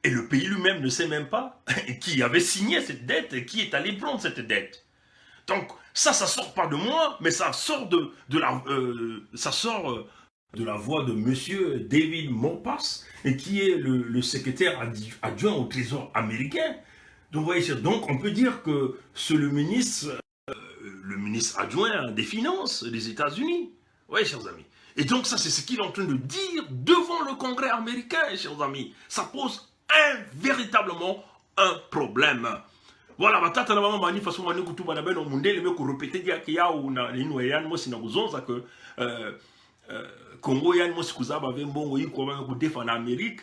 Et le pays lui-même ne sait même pas qui avait signé cette dette et qui est allé prendre cette dette. Donc ça sort pas de moi, mais ça sort de la voix de monsieur David Malpass, et qui est le secrétaire adjoint au Trésor américain. Donc, vous voyez, donc on peut dire que c'est le ministre adjoint des Finances des États-Unis. Oui, chers amis. Et donc ça, c'est ce qu'il est en train de dire devant le Congrès américain, chers amis. Ça pose véritablement un problème. Voilà, batata na mama mani façon mani kutuba na beno mundele me ko répéter dia ki ya una lino yan mo sina kuzonza que Congo yan mo sikuzaba ve mbongo yiko ba ko defa na Amerique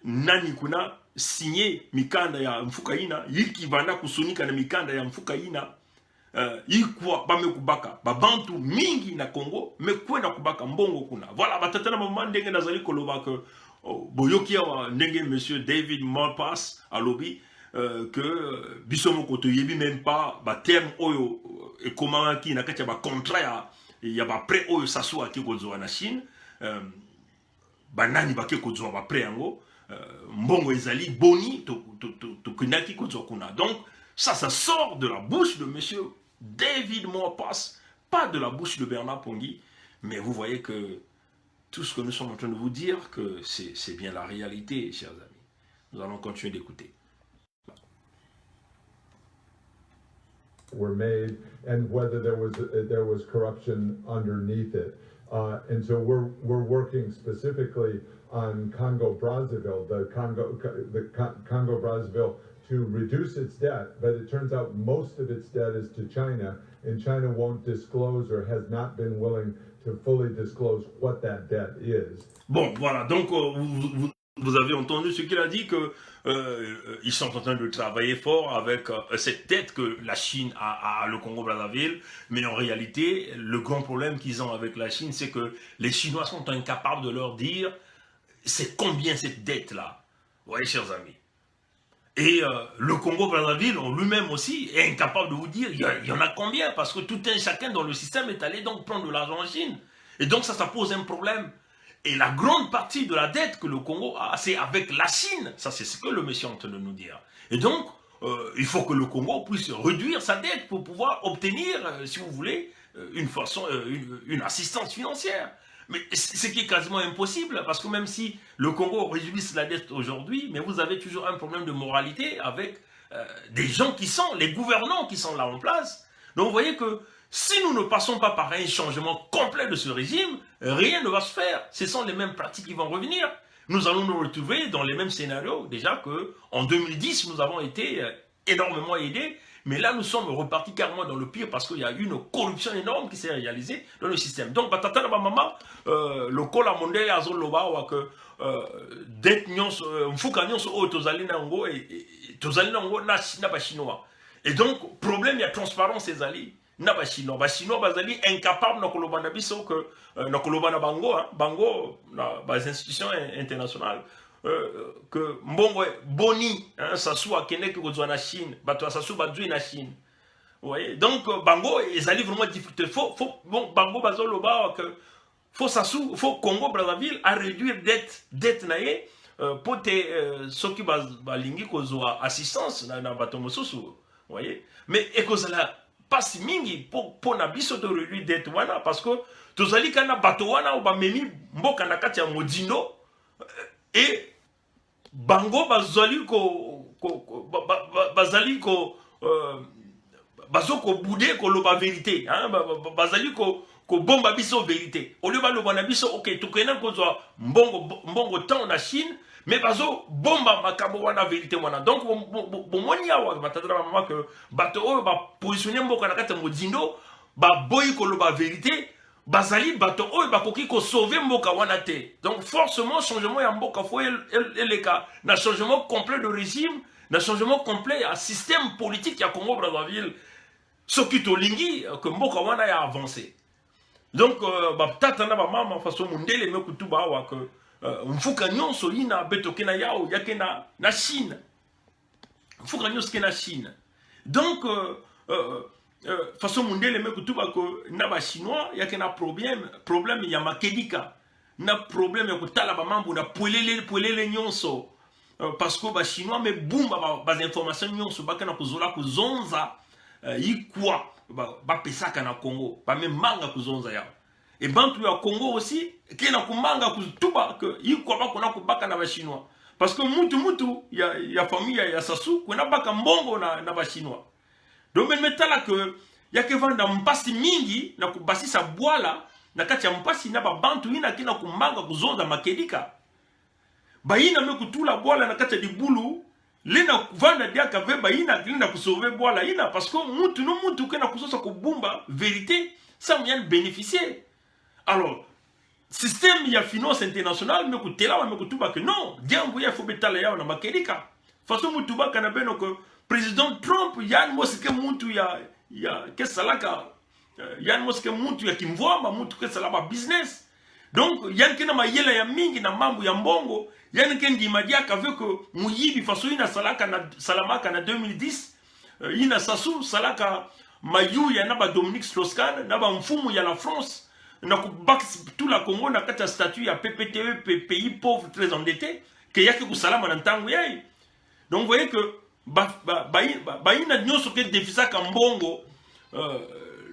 nani kuna signé mikanda ya mfukaina yiki bana kusunika na mikanda ya mfukaina yikwa ba me kubaka ba bantu mingi na Congo me kwenda kubaka mbongo kuna. Voilà, batata na mama ndenge nazali koloba que boyoki wa ndenge monsieur David Malpass a lobby que bisomo koto yebi même pas ba terme oyo et comment ki na kati ba contrat ya ba prêt oyo sasu aki kozwa na Chine ba nani ba ke kozwa ba prêt yango mbongo ezali boni to Donc, ça sort de la bouche de monsieur David Malpass, pas de la bouche de Bernard Pongui. Mais vous voyez que tout ce que nous sommes en train de vous dire, que c'est bien la réalité, chers amis. Nous allons continuer d'écouter. Were made and whether there was corruption underneath it. And so we're working specifically on Congo-Brazzaville, the Congo-Brazzaville to reduce its debt, but it turns out most of its debt is to China, and China won't disclose or has not been willing to fully disclose what that debt is. Bon, voilà, donc vous avez entendu ce qu'il a dit, que ils sont en train de travailler fort avec cette dette que la Chine a le Congo-Brazzaville, mais en réalité, le grand problème qu'ils ont avec la Chine, c'est que les Chinois sont incapables de leur dire c'est combien cette dette-là. Vous voyez, chers amis. Et le Congo-Brazzaville en lui-même aussi est incapable de vous dire il y en a combien, parce que tout un chacun dans le système est allé donc prendre de l'argent en Chine. Et donc ça pose un problème. Et la grande partie de la dette que le Congo a, c'est avec la Chine. Ça, c'est ce que le monsieur est en train de nous dire. Et donc, il faut que le Congo puisse réduire sa dette pour pouvoir obtenir, si vous voulez, une assistance financière. Mais ce qui est quasiment impossible, parce que même si le Congo réduise la dette aujourd'hui, mais vous avez toujours un problème de moralité avec des gens qui sont, les gouvernants qui sont là en place. Donc vous voyez que si nous ne passons pas par un changement complet de ce régime, rien ne va se faire. Ce sont les mêmes pratiques qui vont revenir. Nous allons nous retrouver dans les mêmes scénarios. Déjà qu'en 2010, nous avons été énormément aidés. Mais là, nous sommes repartis carrément dans le pire parce qu'il y a eu une corruption énorme qui s'est réalisée dans le système. Donc, batata na mama, le kola monde azo loba wa que dette nyonso mfuka nyonso o tozali na ngo na ba chinois. Et donc, problème il y a transparence ezali na ba chinois. Ba chinois bazali incapable na koloba na biso que na koloba na bango na ba institutions internationales. Que mbongo boni sasu akende que kozwa na Chine bato sasu badui na Chine. Vous voyez, donc bango ezali vraiment difficile. Faut bon bango bazoloba que faut Congo Brazzaville à réduire dette naie pour te soki balingi kozwa assistance na bato mosusu. Vous voyez, mais ekozala passe mingi pour na biso de réduire dette wana parce que tozali kana bato wana ba memi mboka na kati ya modino et bango bazali bazoko boudé ko loba vérité hein bazali ko bomba biso vérité au lieu ba loba na biso OK tukena ko zo mbongo temps na Chine mais bazo bomba makambo wana vérité wana donc bomoni awa batadra mama que bato o ba positionner mboka na kati modindo ba boyi ko loba vérité bazali bato oyo bakoki ko sauver mboka wana te. Donc forcément changement ya mboka faut le cas na changement complet de régime, na changement complet à système politique ya Congo Brazzaville soki to lingi que mboka wana ya avancé. Donc ba tata na ba mama façon mundele me kutuba wa que mfuka nyonso ina betoke na yao yake na Chine. Mfuka nyonso ke na Chine. Donc façon mondiale mais que tout va que na ba chinois y a qu'un problème y a makedika na problème ya kutala ba mambo na poelele nyonso parce que ba chinois mais bumba ba information nyonso ba kana kuzola kuzonza yikwa ba pesaka na Congo ba même manga kuzonza ya et bantu ya Congo aussi qui na kumanga kutuba que yikwa ba kona kubaka na ba chinois parce que mutu ya famille ya sasu kuna baka mbongo na ba chinois. Donc men metala que ya ke vanda mpasi mingi na kubasisa bwala na kati ya mpasi na bantu ina kina kumanga kuzonda makedika baina me kutula bwala na kati ya dibulu lena vanda dia ka ve baina lena kusauver bwala ina parce que mutu kena kusosa kubumba vérité ça moyen bénéficier. Alors système ya finance internationale me kutela me kutuba que non diambo ya faut betala ya na makedika façon mutu ba kana beno que président Trump Yann Moske muntu ya kesalaka Yann Moske muntu ya kimvoma muntu kesalaba business donc Yann kena mayela ya mingi na mambo ya mbongo Yann kendi madiaka avec muyibi faso ina salamaka na 2010 ina sasu salaka mayu ya naba Dominique Strauss-Kahn naba mfumu ya la France na kubak tout la Congo na kata statut ya PPTE pays pauvre très endetté que yake kusalama na ntango yayi. Donc vous voyez que baina nyonso ke defisaka mbongo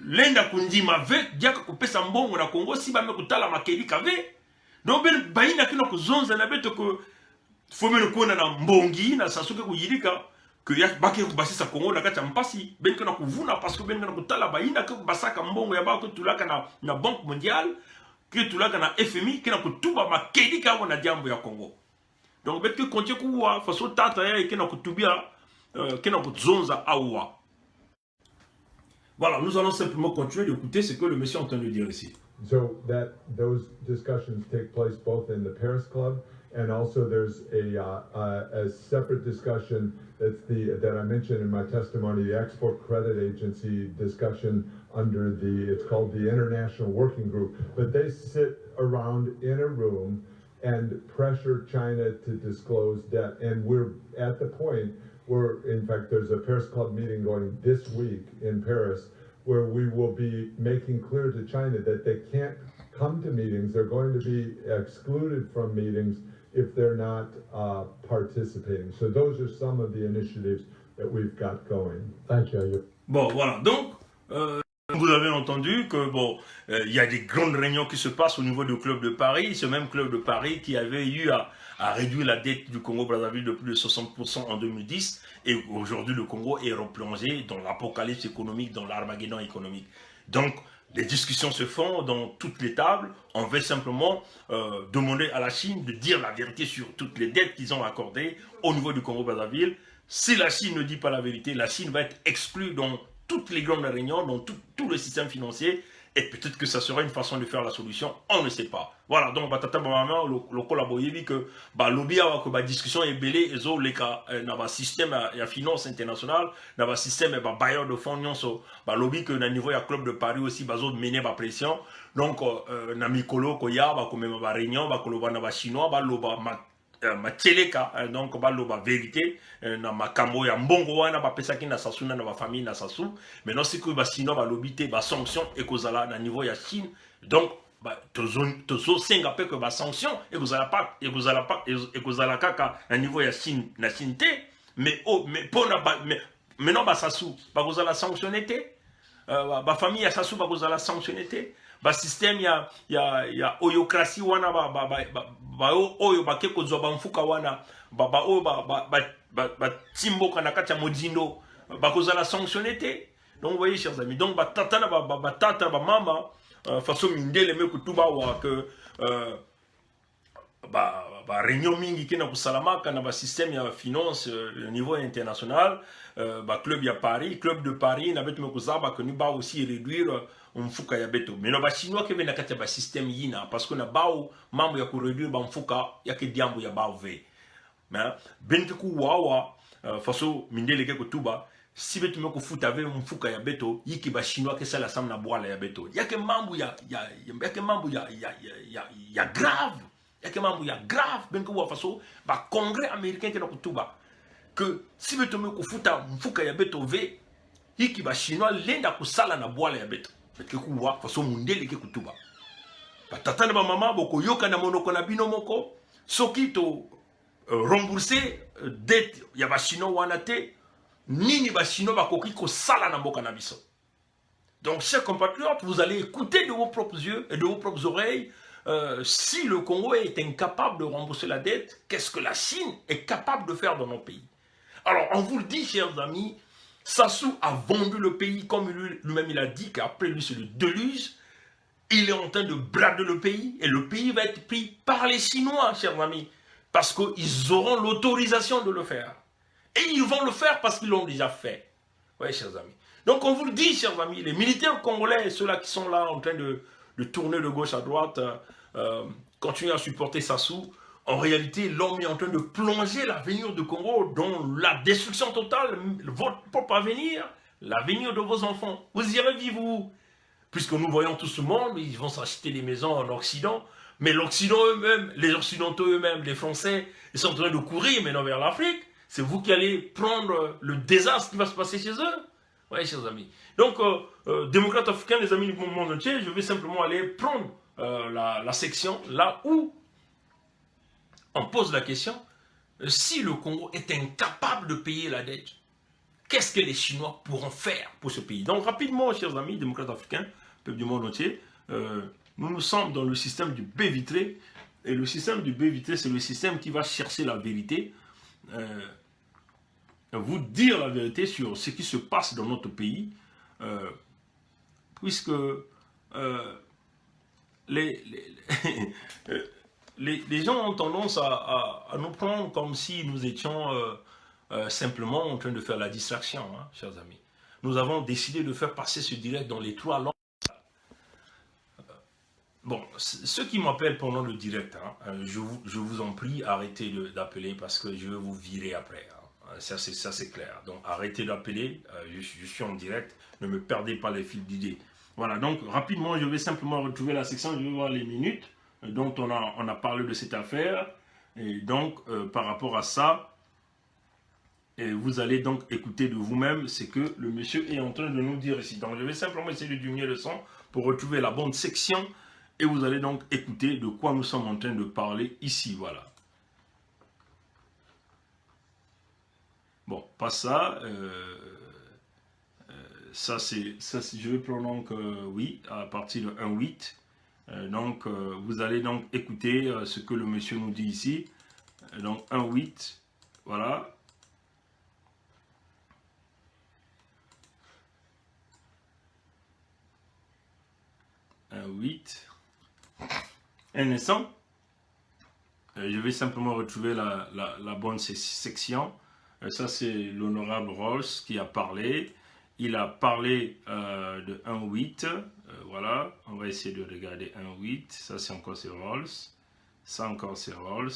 lenda kundima ve diaka kopesa mbongo na Congo si bame kutala makeli kave donc baina kina kuzonza na beto ko fomeno kona na mbongi na sasuke kuyirika que ya bake kubasisa Congo na kati mpasi ben kana kuvuna parce que ben kana kutala baina ke basaka mbongo ya ba ko tulaka na banque mondiale que tulaka na FMI kina kutuba makeli ka na jambo ya Congo donc bet que kontie kuwa faso tata ya kina kutubia kina kuzonza awa. Voilà, nous allons simplement continuer d'écouter ce que le monsieur est en train de dire ici. So those discussions take place both in the Paris Club and also there's a separate discussion that I mentioned in my testimony, the Export Credit Agency discussion under it's called the International Working Group. But they sit around in a room and pressure China to disclose debt. And we're at the point where, in fact, there's a Paris Club meeting going this week in Paris, where we will be making clear to China that they can't come to meetings. They're going to be excluded from meetings if they're not participating. So those are some of the initiatives that we've got going. Thank you. Bon, voilà. Donc, vous avez entendu que bon, y a des grandes réunions qui se passent au niveau du club de Paris. Ce même club de Paris qui avait eu à réduire la dette du Congo-Brazzaville de plus de 60% en 2010. Et aujourd'hui, le Congo est replongé dans l'apocalypse économique, dans l'Armageddon économique. Donc, les discussions se font dans toutes les tables. On veut simplement demander à la Chine de dire la vérité sur toutes les dettes qu'ils ont accordées au niveau du Congo-Brazzaville. Si la Chine ne dit pas la vérité, la Chine va être exclue dans toutes les grandes réunions, dans tout le système financier. Et peut-être que ça sera une façon de faire la solution, on ne sait pas. Voilà, donc batata maman le collaborer que ba lobby a que ba discussion est belé et zo leka na ba système ya finance internationale, na ba système ba bailleur de fonds nyonso, ba lobby que na niveau ya club de Paris aussi ba zo mener ba pression. Donc na mikolo ko ya ba ko même ba réunion ba ko lo ba na ba chinois ba loba macheleka donc baloba vérité na makambo ya mbongo wana bapesaki na sasu na ba famille na sasu mais non c'est que ba sino ba lobité ba sanction et kozala na niveau ya Chine donc ba tozo senga pe que ba sanction et kozala kaka na niveau ya Chine na Chine te mais pona ba mais non ba sasu ba kozala sanctionné te ba famille ya sasu ba kozala sanctionné te ba système ya oyokrasi wana ba oyo ba keko zo ba mfuka wana ba oyo ba timboka na kati ya modindo ba kozala sanctionné te. Donc vous voyez chers amis, donc ba tata na ba tata ba mama façon mindele me kutuba wa que ba réunion mingi kina kusalamaka na ba système ya finance au niveau international ba club ya Paris, club de Paris na betu me kuzaba que ni ba aussi réduire mfuka ya beto mais no ba chinois ke na kati ba système yina parce que na bao mambo ya ku réduire ba mfuka ya ke diambo ya ba ve mais benke ku wawa façon mindele ke kutuba si betu me kufuta ave mfuka ya beto yiki ba chinois ke sala sam na boala ya beto yake mambo ya grave yake mambo ya grave benke wa façon ba congrès américain ke na kutuba que si betu me kufuta mfuka ya beto ve yiki ba chinois lenda kusala na boala ya beto ke kuwa façon mundele ke kutuba batata na ba mama boko yoka na monoko na bino moko soki to rembourser dette ya ba chinois wana te nini ba chinois bakoki ko sala na mboka na biso. Donc chers compatriotes, vous allez écouter de vos propres yeux et de vos propres oreilles si le Congo est incapable de rembourser la dette, qu'est-ce que la Chine est capable de faire dans nos pays. Alors on vous le dit chers amis, Sassou a vendu le pays comme lui-même il a dit qu'après lui c'est le déluge. Il est en train de brader le pays et le pays va être pris par les Chinois, chers amis, parce qu'ils auront l'autorisation de le faire. Et ils vont le faire parce qu'ils l'ont déjà fait. Oui, chers amis. Donc on vous le dit, chers amis, les militaires congolais, ceux-là qui sont là en train de tourner de gauche à droite, continuent à supporter Sassou. En réalité, l'homme est en train de plonger l'avenir du Congo dans la destruction totale, votre propre avenir, l'avenir de vos enfants. Vous irez vivre où? Puisque nous voyons tout ce monde, ils vont s'acheter des maisons en Occident, mais l'Occident eux-mêmes, les Occidentaux eux-mêmes, les Français, ils sont en train de courir maintenant vers l'Afrique. C'est vous qui allez prendre le désastre qui va se passer chez eux. Oui, chers amis. Donc, démocrates africains, les amis du monde entier, je vais simplement aller prendre la section là où on pose la question, si le Congo est incapable de payer la dette, qu'est-ce que les Chinois pourront faire pour ce pays? Donc rapidement, chers amis, démocrates africains, peuple du monde entier, nous sommes dans le système du baie vitré. Et le système du baie vitré, c'est le système qui va chercher la vérité, vous dire la vérité sur ce qui se passe dans notre pays, puisque les gens ont tendance à nous prendre comme si nous étions simplement en train de faire la distraction, hein, chers amis. Nous avons décidé de faire passer ce direct dans les 3 langues. Bon, ceux qui m'appellent pendant le direct, hein, je vous en prie, arrêtez d'appeler parce que je vais vous virer après. Hein. Ça, c'est clair. Donc, arrêtez d'appeler. Je suis en direct. Ne me perdez pas les fils d'idées. Voilà, donc, rapidement, je vais simplement retrouver la section. Je vais voir les minutes dont on a parlé de cette affaire. Et donc, par rapport à ça, vous allez donc écouter de vous-même ce que le monsieur est en train de nous dire ici. Donc, je vais simplement essayer de diminuer le son pour retrouver la bonne section. Et vous allez donc écouter de quoi nous sommes en train de parler ici, voilà. Bon, pas ça. Ça, je vais prendre donc, oui, à partir de 1.8. Donc, vous allez donc écouter ce que le monsieur nous dit ici. Donc, 1.8, voilà. Un instant, je vais simplement retrouver la bonne section. Ça, c'est l'honorable Rolls qui a parlé. Il a parlé de 1.8. Voilà, on va essayer de regarder 1.8. Ça, c'est encore c'est Rolls. Ça, encore c'est Rolls.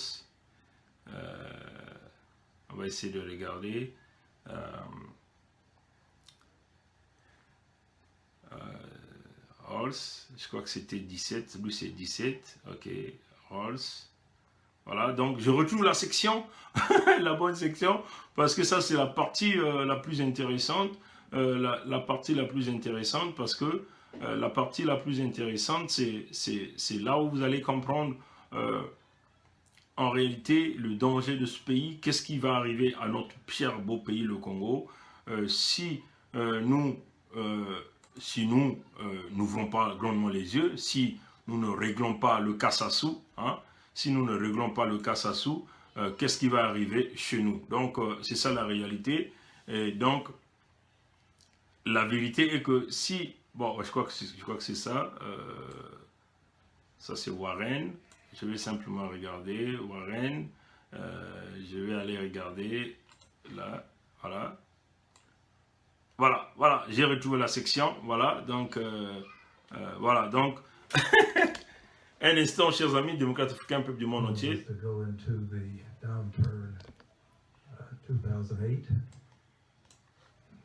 On va essayer de regarder. Rolls, je crois que c'était 17, lui c'est 17, ok, Rolls, voilà, donc je retrouve la section, la bonne section, parce que ça c'est la partie la plus intéressante, la partie la plus intéressante, parce que la partie la plus intéressante, c'est là où vous allez comprendre en réalité le danger de ce pays, qu'est-ce qui va arriver à notre cher beau pays, le Congo, si nous n'ouvrons pas grandement les yeux, si nous ne réglons pas le Kassassou, hein, si nous ne réglons pas le Kassassou, qu'est-ce qui va arriver chez nous? Donc, c'est ça la réalité. Et donc, la vérité est que si... Bon, je crois que c'est ça. Ça, c'est Warren. Je vais simplement regarder Warren. Je vais aller regarder là. Voilà. Voilà, j'ai retrouvé la section, voilà, donc, un instant, chers amis, démocrates africains, peuple du monde entier. To go into the downturn, 2008,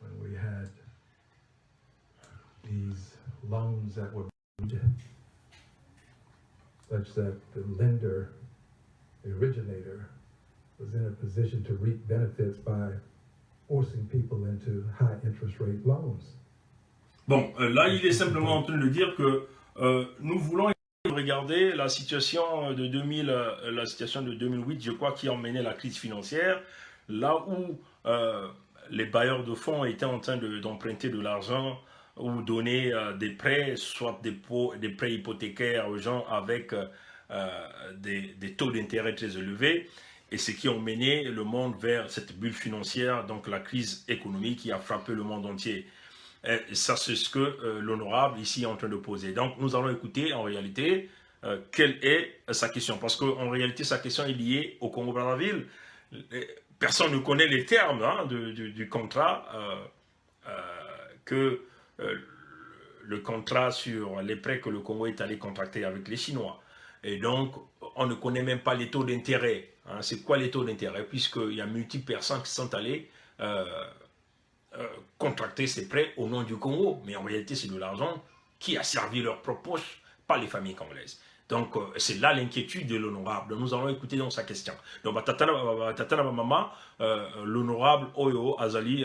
when we had these loans that were made, such that the lender, the originator, was in a position to reap benefits by forcing people into high interest rate loans. Bon, là, il est simplement en train de dire que nous voulons regarder la situation de 2008, je crois, qui a emmené la crise financière, là où les bailleurs de fonds étaient en train d'emprunter de l'argent ou donner des prêts, soit des prêts hypothécaires aux gens avec des taux d'intérêt très élevés. Et ce qui a mené le monde vers cette bulle financière, donc la crise économique qui a frappé le monde entier. Et ça, c'est ce que l'honorable ici est en train de poser. Donc, nous allons écouter en réalité quelle est sa question. Parce qu'en réalité, sa question est liée au Congo-Brazzaville. Personne ne connaît les termes hein, du contrat, le contrat sur les prêts que le Congo est allé contracter avec les Chinois. Et donc, on ne connaît même pas les taux d'intérêt. Hein. C'est quoi les taux d'intérêt? Puisqu'il y a multiples personnes qui sont allées contracter ces prêts au nom du Congo. Mais en réalité, c'est de l'argent qui a servi leur propre poche, pas les familles congolaises. Donc, c'est là l'inquiétude de l'honorable. Nous allons écouter donc sa question. Donc, l'honorable Oyo Azali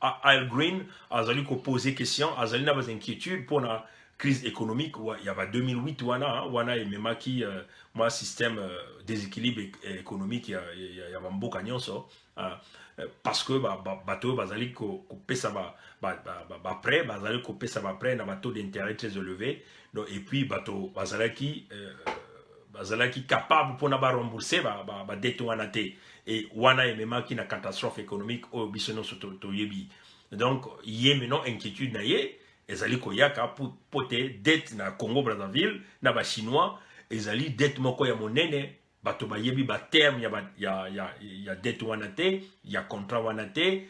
Al Green, Azali ko poser question, Azali n'a pas d'inquiétude pour crise économique, il y avait 2008, wana et même qui, moi, système déséquilibre économique, il y a un beau canyon, ça. Parce que bateau bazali ko pesa prêt bazali ko pesa prêt na bateau d'intérêt très élevé, donc et puis bateau bazali capable pour na ba rembourser ba dette wana te et wana et même qui na catastrophe économique au bisono to yebi, donc yé maintenant inquiétude na yé ezali ko yaka pour poter dette na Congo Brazzaville na ba chinois ezali dette moko ya monene. Bato ba yebi ba terme ya dette wana te, ya contrat wana te,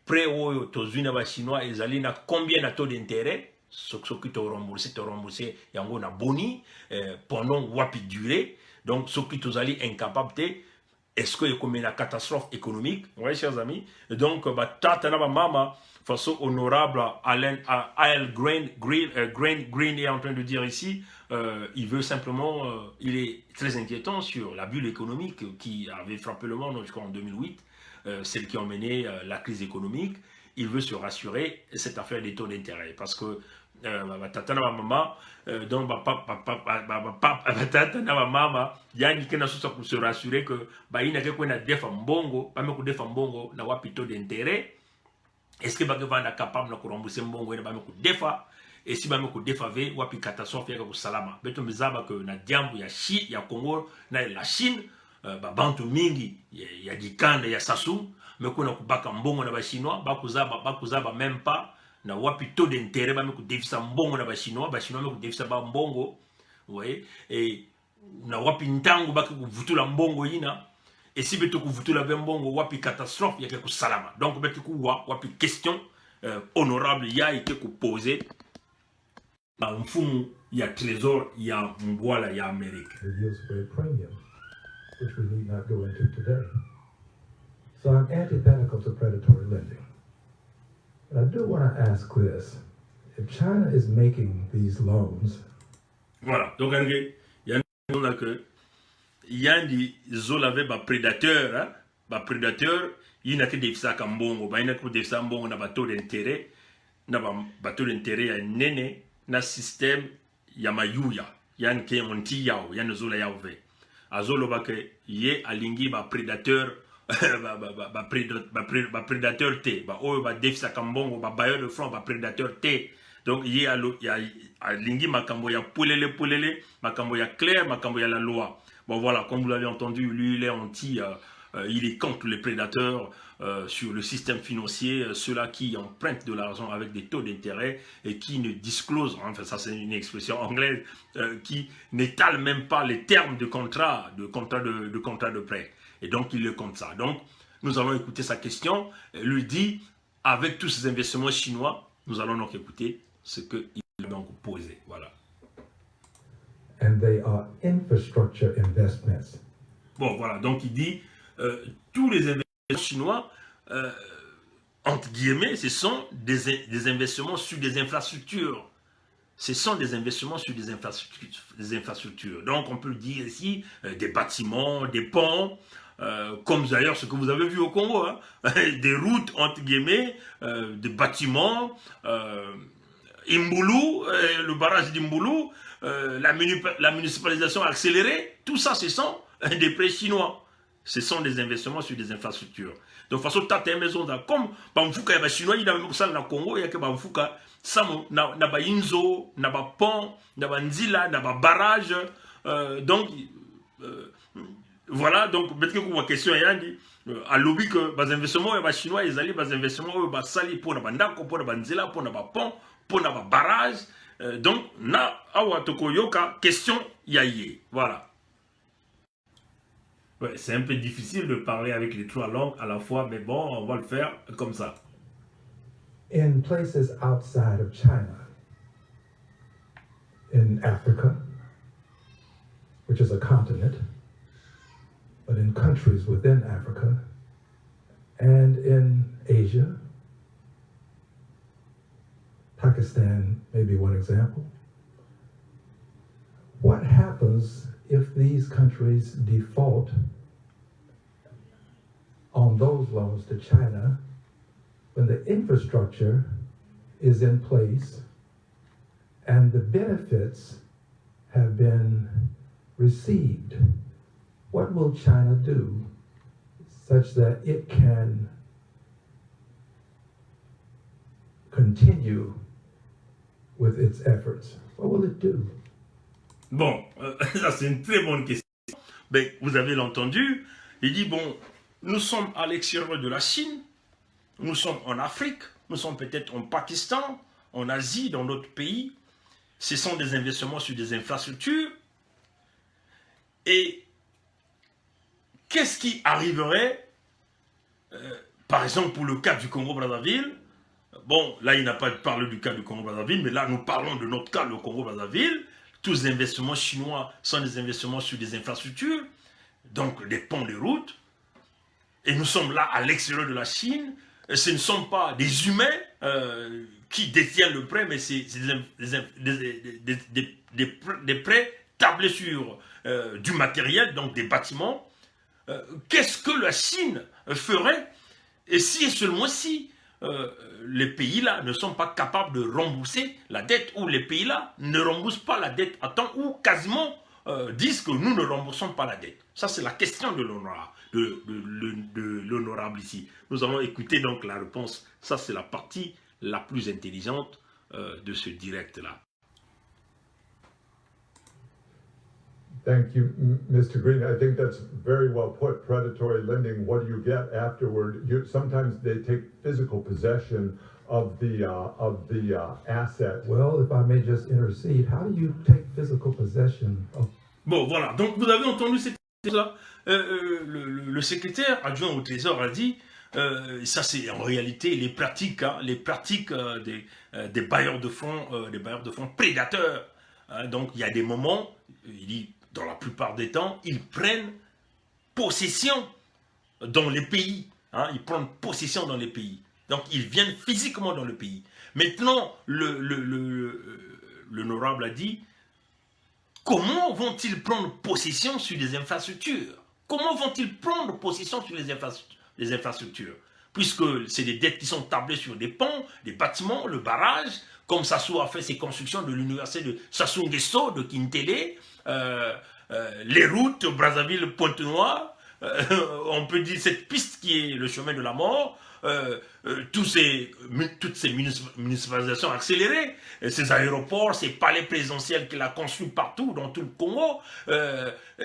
prêt oyo tozwi na ba chinois ezali na combien na taux d'intérêt, soki to rembourser yango na boni, pendant wapi durée, donc soki tozali incapable te, est-ce que y a une catastrophe économique, ouais chers amis, donc ba tata na ba mama, façon honorable Al Green est en train de dire ici, il veut simplement, il est très inquiétant sur la bulle économique qui avait frappé le monde, je crois en 2008, celle qui a emmené la crise économique. Il veut se rassurer cette affaire des taux d'intérêt parce que tata na maman, donc tata na maman, yani kena susa pour se rassurer que il n'a que na defa mbongo, pas me ko defa mbongo na wapi taux d'intérêt. Est-ce que bague va être capable de rembourser mbongo et de defa? Et si bague defa ve wapi catastrophe ya ko salama. Beto mizaba que na diambu ya Chine, ya Congo, na la Chine, bantu mingi ya dikanda ya Sassou, mais qu'on a kubaka mbongo na ba chinois, bakuzaba même pas na wapi taux d'intérêt bague defisa mbongo na ba chinois me defisa ba mbongo, vous voyez, et na wapi ntango bague vutula mbongo ina. Et si beto kuvutula bembongo wapi catastrophe ya quelque salama. Donc beto kuwa wapi question honorable ya été posée na mfumu ya trésor ya mbwala ya Amérique. It yields a great premium, which we need not go into today. So I'm antithetical to predatory lending. But I do want to ask this. If China is making these loans... Voilà. Donc, il y a que yandi zolave ba prédateur, il n'a que des sacs en bongo, il n'a que des sacs en bongo na bateau d'intérêt, na bateau d'intérêt ya nene, na système ya mayuya, yan ke onti yao, yan zola yao ve. Azolo ba ke ye alingi ba prédateur, ba prédateur te, ba oyo ba def sacs en bongo, ba bailleur de front, ba prédateur te. Donc ye alingi makambo ya polele, makambo ya clair, makambo ya la loi. Bon voilà, comme vous l'avez entendu, lui il est il est contre les prédateurs sur le système financier, ceux-là qui empruntent de l'argent avec des taux d'intérêt et qui ne disclosent, enfin ça c'est une expression anglaise, qui n'étalent même pas les termes de contrat de prêt. Et donc il est contre ça. Donc nous allons écouter sa question. Il lui dit, avec tous ces investissements chinois, nous allons donc écouter ce qu'il a donc posé. Voilà. And they are infrastructure investments. Bon, voilà, donc il dit, tous les investissements chinois, entre guillemets, ce sont des investissements sur des infrastructures. Ce sont des investissements sur des infrastructures. Donc on peut le dire ici, des bâtiments, des ponts, comme d'ailleurs ce que vous avez vu au Congo, hein, des routes, entre guillemets, des bâtiments, Imboulou, le barrage d'Imboulou, la municipalisation accélérée, tout ça, ce sont des prêts chinois. Ce sont des investissements sur des infrastructures. Donc, de toute façon, tu as maison comme Bamfouka et Chinois, il y a même ça dans le Congo, il y a que Bamfouka, na ba inzo, na ba pont, na ba nzila, na ba barrage. Donc, voilà, donc, peut-être que vous avez question, à lobby que les investissements chinois, ils allaient, les investissements sali pour na ndako, pour na nzila, pour na pont, pour na barrage. Donc, na awa toko yoka, question yaye. Voilà. Ouais, c'est un peu difficile de parler avec les trois langues à la fois, mais bon, on va le faire comme ça. In places outside of China, in Africa, which is a continent, but in countries within Africa, and in Asia, Pakistan may be one example. What happens if these countries default on those loans to China when the infrastructure is in place and the benefits have been received, what will China do such that it can continue with its efforts? What will it do? Bon, ça c'est une très bonne question. Ben, vous avez entendu, il dit, bon, nous sommes à l'extérieur de la Chine, nous sommes en Afrique, nous sommes peut-être en Pakistan, en Asie, dans d'autres pays. Ce sont des investissements sur des infrastructures. Et qu'est-ce qui arriverait, par exemple, pour le cas du Congo-Brazzaville? Bon, là, il n'a pas parlé du cas du Congo-Brazzaville, mais là, nous parlons de notre cas, le Congo-Brazzaville. Tous les investissements chinois sont des investissements sur des infrastructures, donc des ponts, des routes. Et nous sommes là à l'extérieur de la Chine. Ce ne sont pas des humains qui détiennent le prêt, mais c'est des prêts tablés sur du matériel, donc des bâtiments. Qu'est-ce que la Chine ferait? Et si et seulement si les pays-là ne sont pas capables de rembourser la dette, ou les pays-là ne remboursent pas la dette à temps, ou quasiment disent que nous ne remboursons pas la dette. Ça, c'est la question de l'honorable ici. Nous allons écouter donc la réponse. Ça, c'est la partie la plus intelligente de ce direct-là. Thank you, Mr. Green. I think that's very well put. Predatory lending, what do you get afterward? Sometimes they take physical possession of the asset. Well, if I may just intercede, how do you take physical possession of... Bon, voilà. Donc, vous avez entendu cette chose-là. Le secrétaire adjoint au Trésor a dit, ça c'est en réalité les pratiques, hein, des bailleurs de fonds prédateurs. Hein. Donc, il y a des moments, il dit, dans la plupart des temps, ils prennent possession dans les pays. Hein, ils prennent possession dans les pays. Donc, ils viennent physiquement dans le pays. Maintenant, l'honorable a dit, comment vont-ils prendre possession sur les infrastructures? Comment vont-ils prendre possession sur les infrastructures? Puisque c'est des dettes qui sont tablées sur des ponts, des bâtiments, le barrage, comme Sassou a fait ses constructions de l'université de Sassou Nguesso, de Kintélé, les routes Brazzaville-Pointe-Noire, on peut dire cette piste qui est le chemin de la mort, toutes ces municipalisations accélérées, ces aéroports, ces palais présidentiels qu'il a construits partout dans tout le Congo,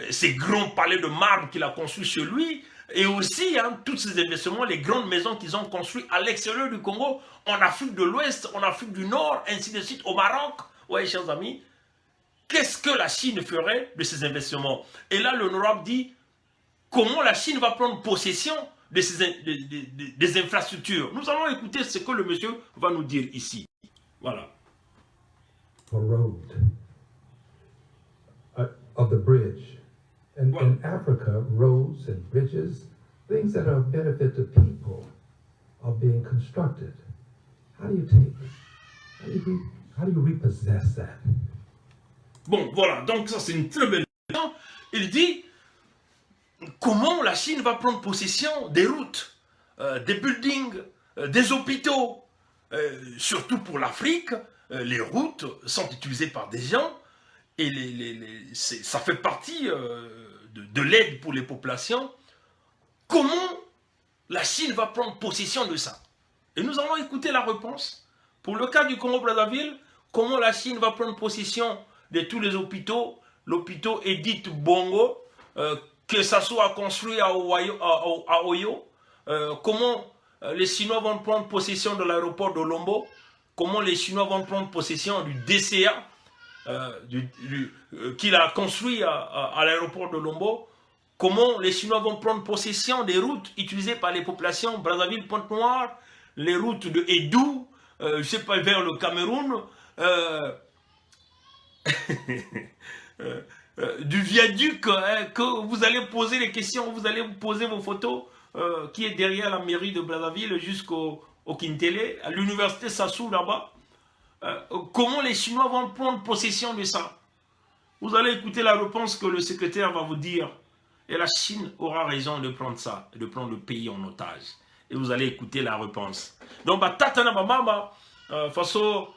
ces grands palais de marbre qu'il a construits chez lui, et aussi hein, tous ces investissements, les grandes maisons qu'ils ont construites à l'extérieur du Congo, en Afrique de l'Ouest, en Afrique du Nord, ainsi de suite, au Maroc. Oui, chers amis, qu'est-ce que la Chine ferait de ces investissements? Et là, l'honorable dit, comment la Chine va prendre possession des infrastructures? Nous allons écouter ce que le monsieur va nous dire ici. Voilà. A road, of the bridge. And Well, in Africa, roads and bridges, things that are of benefit to people, are being constructed. How do you take it? How do you repossess that? bon, voilà. Donc, ça, c'est une très belle question. Il dit, comment la Chine va prendre possession des routes, des buildings, des hôpitaux. Surtout pour l'Afrique, les routes sont utilisées par des gens et ça fait partie de l'aide pour les populations. Comment la Chine va prendre possession de ça? Et nous allons écouter la réponse. Pour le cas du Congo-Brazzaville, comment la Chine va prendre possession de tous les hôpitaux, l'hôpital Edith Bongo, que ça soit construit à Oyo, comment les Chinois vont prendre possession de l'aéroport de Lombo, comment les Chinois vont prendre possession du DCA qu'il a construit à l'aéroport de Lombo, comment les Chinois vont prendre possession des routes utilisées par les populations Brazzaville-Pointe-Noire, les routes de Edou, je ne sais pas, vers le Cameroun, du viaduc que vous allez poser les questions, vous allez poser vos photos, qui est derrière la mairie de Brazzaville jusqu'au Kintélé, à l'université Sassou là-bas. Comment les Chinois vont prendre possession de ça? Vous allez écouter la réponse que le secrétaire va vous dire. Et la Chine aura raison de prendre ça, de prendre le pays en otage. Et vous allez écouter la réponse. Donc, tatana mama, façon,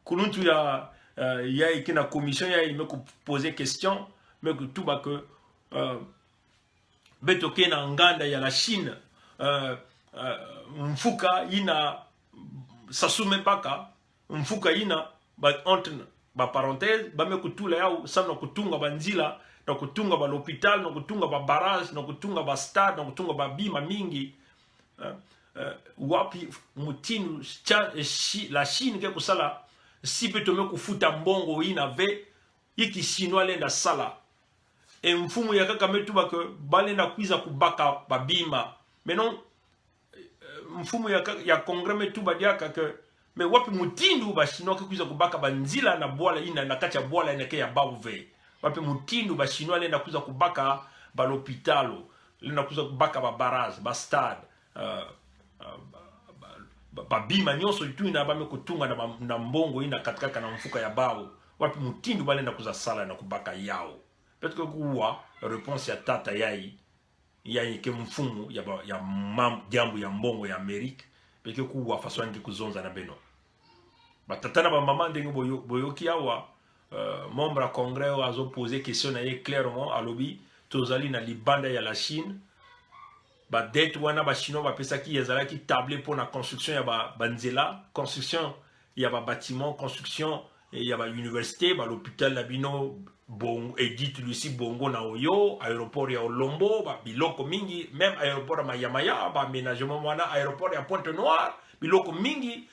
kuluntu ya ya ikina commission ya ime poser question mais que tout ba que betoke na nganda ya la Chine mfuka ina sasume paka mfuka ina ba entre ba parenthèse ba me kutula yao sana kutunga banzila na kutunga ba l'hôpital na kutunga ba barrage na kutunga ba stade na kutunga ba bima mingi wapi mutinu la Chine ke kusala si petome kufuta mbongo ina ve yiki chinois lenda sala e mfumu ya kaka metu ba ke balenda kuiza kubaka babima menon mfumu ya congrès metu ba diaka ke me wapi mutindu ba chinois ke kuiza kubaka banzila na boala ina na kacha boala ina ke ya bauve wapi mutindu ba chinois lenda kuiza kubaka ba l'hôpitalo lenda kuiza kubaka ba barrage ba stade babima nyonso itu ina bame kutunga na mbongo ina katikaka na mfuka ya bao wapi mutindu balenda kuza sala na kubaka yao peut-être que kuwa réponse ya tata yai ke mfumu ya jambo ya mbongo ya Amerique peut-être que kuwa façon ndi kuzonza na beno batata na ba mama ndenge boyoki awa membre à congrès azo poser question na ye clairement alobi tozali na libanda ya la Chine ba dette wana ba chinois ba pesa ki yazala ki tablé pour la construction ya ba banzela construction ya ba bâtiment construction ya ba université ba l'hôpital na bino bon Edith Lucie Bongo na Oyo aéroport ya Olombo ba biloko mingi même aéroport ya Mayamaya ba aménagement wana aéroport ya Pointe-Noire biloko mingi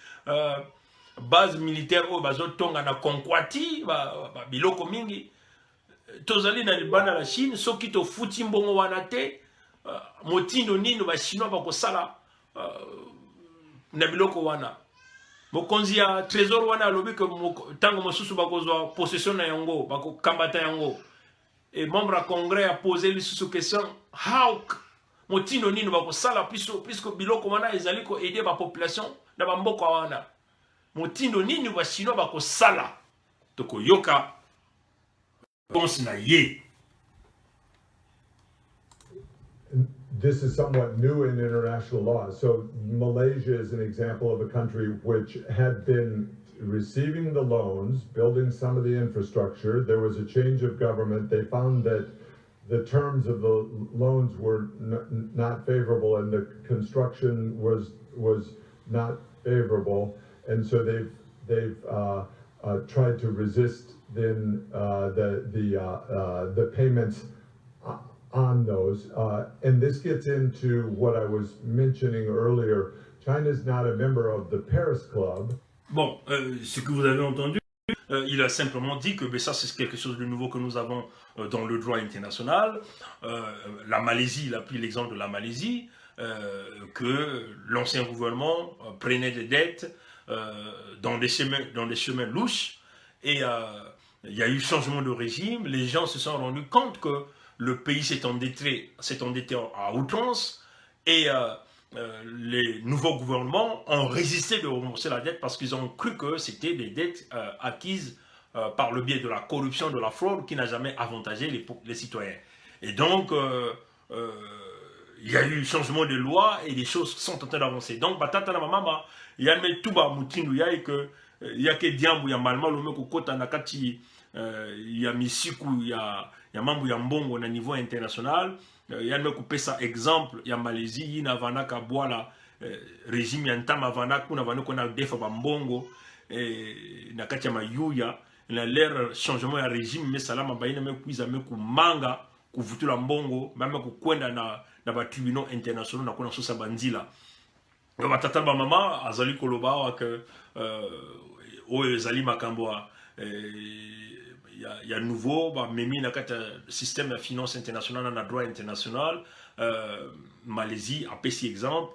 base militaire o bazotonga na Konkwati ba biloko mingi tozali na libanda la Chine soki to futi mbongo wana te motindo nino ba chinois ba kosala na biloko wana mokonzi ya trésor wana alobi que tango mosusu ba kozwa possession na yango ba ko kambata yango et membre à congrès a posé lui sous question how motindo nino ba kosala puisque biloko wana ezali ko aider ba population na ba mboko wana motindo nino ba chinois ba kosala to ko yoka pense na ye. This is somewhat new in international law. So Malaysia is an example of a country which had been receiving the loans, building some of the infrastructure. There was a change of government. They found that the terms of the loans were not favorable and the construction was not favorable. And so they've tried to resist then the payments on those, and this gets into what I was mentioning earlier. China is not a member of the Paris Club. Bon, ce que vous avez entendu, il a simplement dit que ben, ça c'est quelque chose de nouveau que nous avons dans le droit international. La Malaisie, il a pris l'exemple de la Malaisie, que l'ancien gouvernement prenait des dettes dans des chemins louches, et il y a eu changement de régime. Les gens se sont rendus compte que le pays s'est endetté à outrance, et les nouveaux gouvernements ont résisté de rembourser la dette parce qu'ils ont cru que c'était des dettes acquises par le biais de la corruption, de la fraude, qui n'a jamais avantagé les citoyens. Et donc, il y a eu changement de loi et les choses sont en train d'avancer. Donc, batata na mama, il y a même tout bas moutindu, il y a que diambu ya malma le meko kota nakati ya misiku ya mambo ya mbongo na niveau international. Ya me kupesa exemple ya Malaisie yina vanaka boala régime ya ntama vanaka kuna vanako na defa ba mbongo na kati ya mayuya na l'air changement ya régime mais salama baina me kuiza me kumanga kuvutula mbongo mama kukwenda na ba tribunaux internationaux na kuna sosa banzila. Yo batata ba mama azali koloba wa que oyo ezali makambo il y a nouveau memi na kata système de finance internationale na droit international. Malaisie a pesi exemple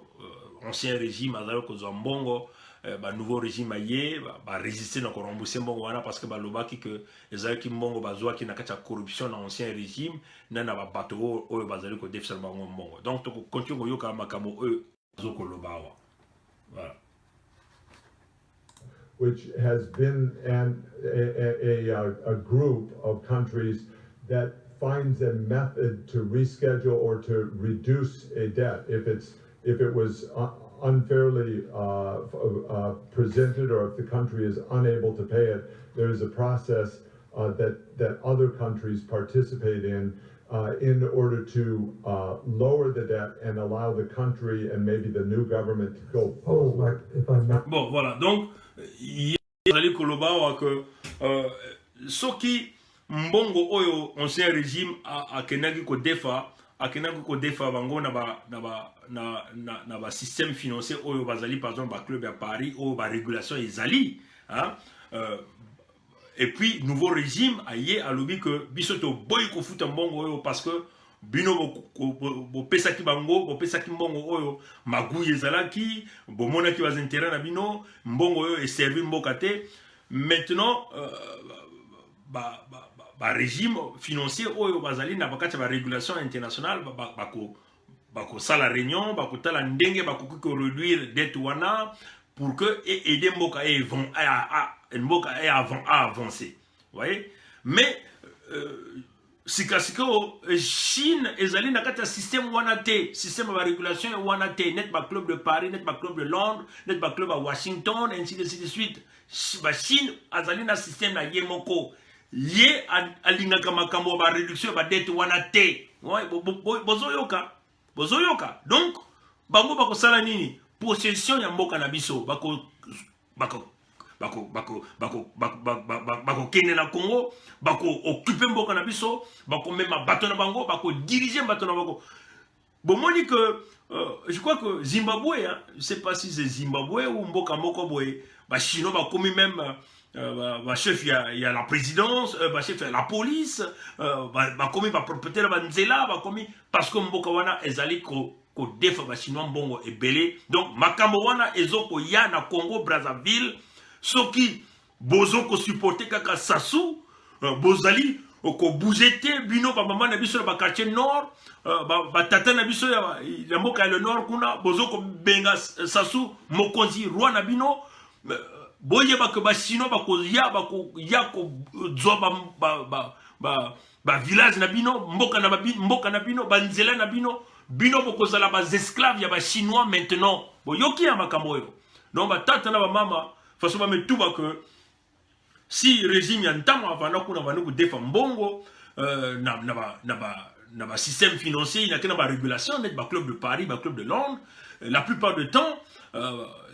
ancien régime azalo ko mbongo nouveau régime aye résister na ko rembourser mbongo wana parce que lobaki que ezalaki mbongo bazwa ki na kata corruption na ancien régime na ba bateau oyo bazali ko defisal bango mbongo. Donc to continue ko yoka makambo oyo zoko lobawa. Voilà. Which has been a group of countries that finds a method to reschedule or to reduce a debt. If it was unfairly presented, or if the country is unable to pay it, there is a process that other countries participate in order to lower the debt and allow the country and maybe the new government to go Oh, like, if I may. Bon, voilà. Donc, il y a koloba que soki mbongo oyo ancien régime a kenaki ko defa bango na ba système financier oyo bazali par exemple ba club à Paris oyo ba régulation ezali, hein. Et puis nouveau régime aye alobi que biso to boy ko futa mbongo oyo parce que bino bo pesaki bango bo pesaki mbongo oyo magu ezalaki bo monaki ba intérêt na bino mbongo oyo et servi mboka te. Maintenant ba régime financier oyo bazali na bakati ba régulation internationale bako sala réunion bako tala ndenge bako ko réduire dette wana pour que aider mboka à avancer. Vous voyez? Mais sikasiko Chine ezali na kati ya système wana te, système de régulation wana te, net ba club de Paris, net ba club de Londres, net ba club à Washington, ainsi de suite. Ba Chine azali na système na yemoko. Ye alingaka makambo ba réduction ba dette wana te. Ouais, bozoyoka. Donc bango bako sala nini? Possession ya mboka na biso bako kende na Congo, bako occuper mboka na biso, bako mema bato na bango, bako diriger bato na bango. Bon, moi dit que je crois que Zimbabwe, hein, je sais pas si c'est Zimbabwe ou mboka moko boy, ba chinois ba commis même ba chef il y a la présidence, ba chef il y a la police, ba commis ba propriétaire ba nzela, ba commis parce que mboka wana ezali ko defa ba chinois mbongo ebele. Donc makambo wana ezoko ya na Congo Brazzaville soki bozo ko supporter kaka Sassou bozali ko bougete bino ba mama na biso ba quartier nord ba tata na biso ya mboka le nord kuna bozo ko benga Sassou mokonzi roi na bino boye ba ke ba chinois ba ko ba village na bino mboka na bino ba nzela na bino bino bokozala ba esclaves ya ba chinois maintenant boyoki ya makambo yo. Donc ba tata na ba mama façon ba metuba que si régime ya ntama avana kuna vanu defa mbongo na ba système financier il y a que na ba régulation net ba club de Paris ba club de Londres la plupart du temps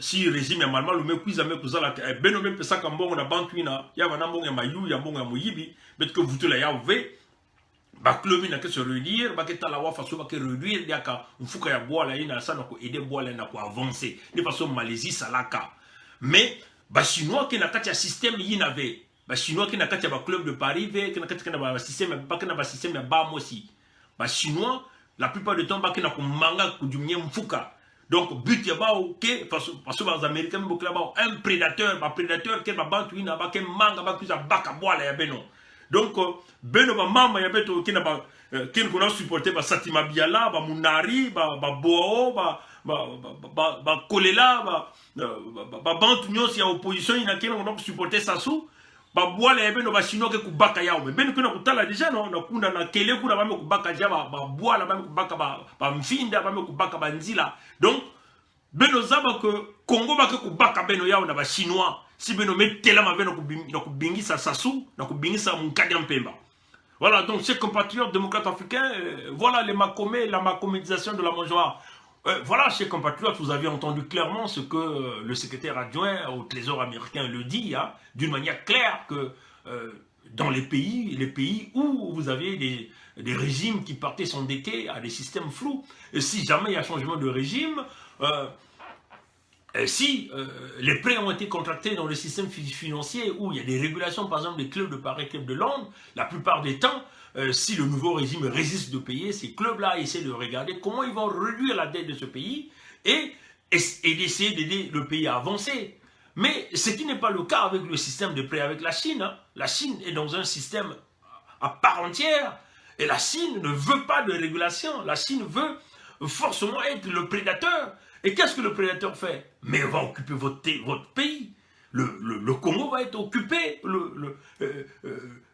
si régime ya malma le mekuiza mekuzala beno même pesa ka mbongo na bantu ina ya bana mbongo ya mayu ya mbongo ya moyibi bet que vous te la ya ve ba club ina que se réduire ba que tala wa façon ba que réduire ya ka mfuka ya boala ina sana ko aider boala na ko avancer de façon Malaisie salaka. Mais ba chinois qui na kati ya système yinave ba chinois qui na kati ya ba club de Paris ve qui na kati na ba système ba que na ba système ya ba mosi ba chinois la plupart du temps ba que na ko manga ko dumye mfuka. Donc but ya ba OK parce que les américains beaucoup là-bas un prédateur qui va bantu ina ba que manga ba kuza baka boala ya beno. Donc beno ba mama ya beto qui na ba qui ko na supporter ba Satima Biala ba Munari ba Boao ba Kolela ba bantu nyonsi ya opposition ina qui na supporter Sassou ba boala ya beno ba chinois ke kubaka yao mais beno kuna kutala déjà non na kuna na kele kuna ba me kubaka ja ba boala ba me kubaka ba mfinda ba me kubaka ba nzila. Donc beno zaba que Congo ba ke kubaka beno yao na ba chinois si beno metela ma beno na kubingisa Sassou na kubingisa Mukadi Mpemba. Voilà, donc chers compatriotes démocrates africains, voilà la macomédisation de la mangeoire. Voilà, chers compatriotes, vous avez entendu clairement ce que le secrétaire adjoint au Trésor américain le dit, hein, d'une manière claire que dans les pays où vous avez des régimes qui partaient s'endetter à des systèmes flous, et si jamais il y a changement de régime, si les prêts ont été contractés dans le système financier où il y a des régulations, par exemple des clubs de Paris, clubs de Londres, la plupart des temps, si le nouveau régime résiste de payer, ces clubs-là essaient de regarder comment ils vont réduire la dette de ce pays et d'essayer d'aider le pays à avancer. Mais ce qui n'est pas le cas avec le système de prêt avec la Chine. Hein. La Chine est dans un système à part entière et la Chine ne veut pas de régulation. La Chine veut forcément être le prédateur. Et qu'est-ce que le prédateur fait? Mais il va occuper votre pays. Le Congo va être occupé.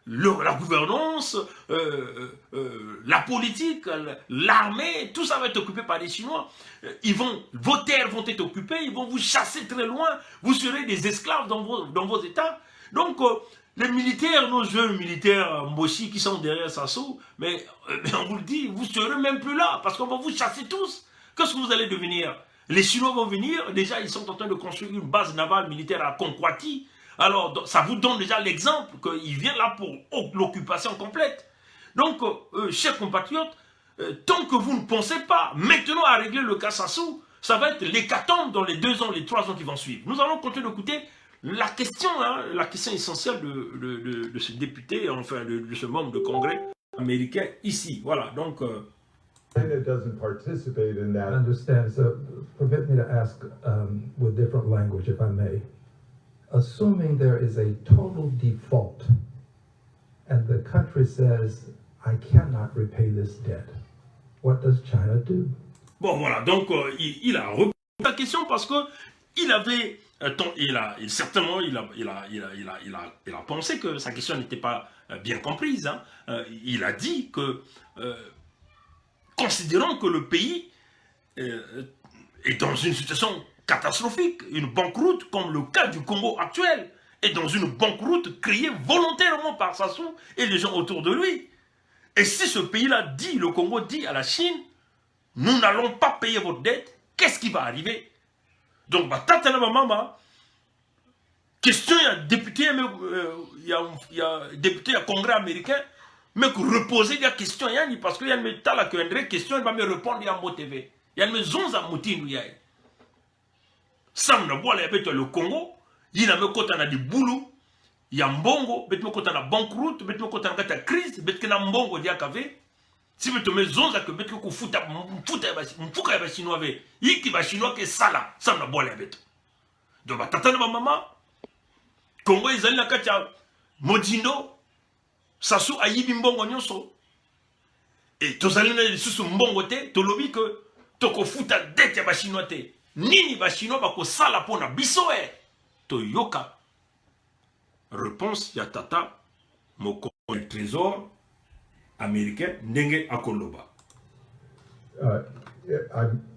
la gouvernance, la politique, l'armée, tout ça va être occupé par les Chinois. Vos terres vont être occupées, ils vont vous chasser très loin, vous serez des esclaves dans vos États. Donc, les militaires, nos jeunes militaires Moshi qui sont derrière Sassou, mais on vous le dit, vous ne serez même plus là, parce qu'on va vous chasser tous. Qu'est-ce que vous allez devenir? Les Chinois vont venir, déjà ils sont en train de construire une base navale militaire à Konkwati. Alors, ça vous donne déjà l'exemple qu'ils viennent là pour l'occupation complète. Donc, chers compatriotes, tant que vous ne pensez pas maintenant à régler le cas Sassou, ça va être l'hécatombe dans les 2 ans, les 3 ans qui vont suivre. Nous allons continuer d'écouter la question essentielle de ce député, enfin de ce membre de Congrès américain ici. Voilà, donc... China doesn't participate in I that. understand. So, permit me to ask with different language, if I may. Assuming there is a total default and the country says, I cannot repay this debt, what does China do? Bon, voilà, donc il a répondu à la question parce que il avait... certainement, il a pensé que sa question n'était pas bien comprise. Hein. Il a dit que... considérant que le pays est dans une situation catastrophique, une banqueroute comme le cas du Congo actuel, est dans une banqueroute créée volontairement par Sassou et les gens autour de lui. Et si ce pays-là dit, le Congo dit à la Chine, nous n'allons pas payer votre dette, qu'est-ce qui va arriver? Donc, maman, question, il y a député, il y a député à Congrès américain, mais que reposer des questions, parce qu'il y a une métal qui a une question, il va me répondre, il y a un TV. Il y a une maison à Moutine, il y a. Sam na bois, le Congo, il y a un des boulot, il y a un bongo, il y a un banqueroute, il y a une crise, il y a un bongo, il y a un si vous avez maison, il y a un fouta, un chinois, il y a un chinois qui est sala, Sam na bois, donc, tata na maman, Congo, ils ont un Modindo, Sassou a yibi mbongo nyonso. Et tozali na lisusu mbongo te, tolobi que toko futa dette ya ba chinois te. Nini ba chinois bako sala pona biso e. Toyoka. Réponse ya tata moko le trésor américain ndenge akoloba.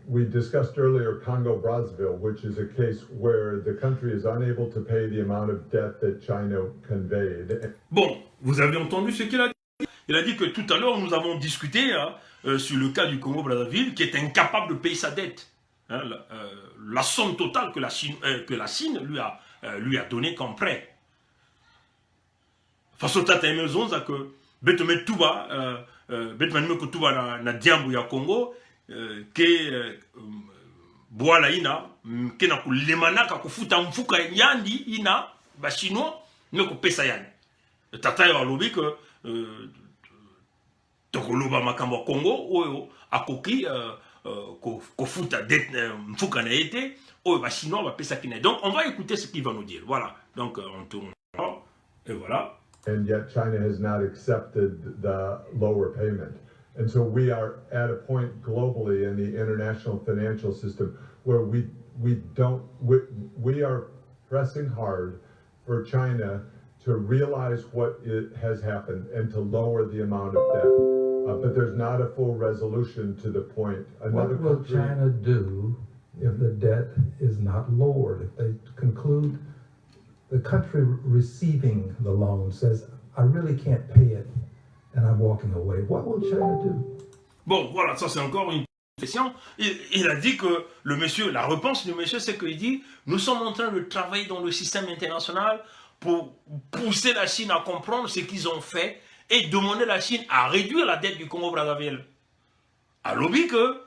We discussed earlier Congo-Brazzaville, which is a case where the country is unable to pay the amount of debt that China conveyed. Bon, vous avez entendu ce qu'il a dit. Il a dit que tout à l'heure, nous avons discuté sur le cas du Congo-Brazzaville, qui est incapable de payer sa dette. Hein, la somme totale que la Chine lui a donnée comme prêt. Façon tata maison, c'est que betome tuba, betome que tuba na diambu ya Congo. Que boala ina ke na kulemanaka kufuta mfuka yandi ina ba chinois ne ko pesa yani tata yo alobi que tokoloba makambo Congo oyo akoki ko futa det mfuka na été oyo ba chinois ba pesa kina. Donc on va écouter ce qu'il va nous dire. Voilà, donc on tourne et voilà. And yet China has not accepted the lower payment. And so we are at a point globally in the international financial system where we are pressing hard for China to realize what has happened and to lower the amount of debt. But there's not a full resolution to the point. What will China do if the debt is not lowered? If they conclude the country receiving the loan says, I really can't pay it, and I'm walking away. What will China do? Bon, voilà, ça c'est encore une question. Il a dit que le monsieur, la réponse du monsieur, c'est qu'il dit, nous sommes en train de travailler dans le système international pour pousser la Chine à comprendre ce qu'ils ont fait et demander à la Chine à réduire la dette du Congo-Brazzaville. À lobby que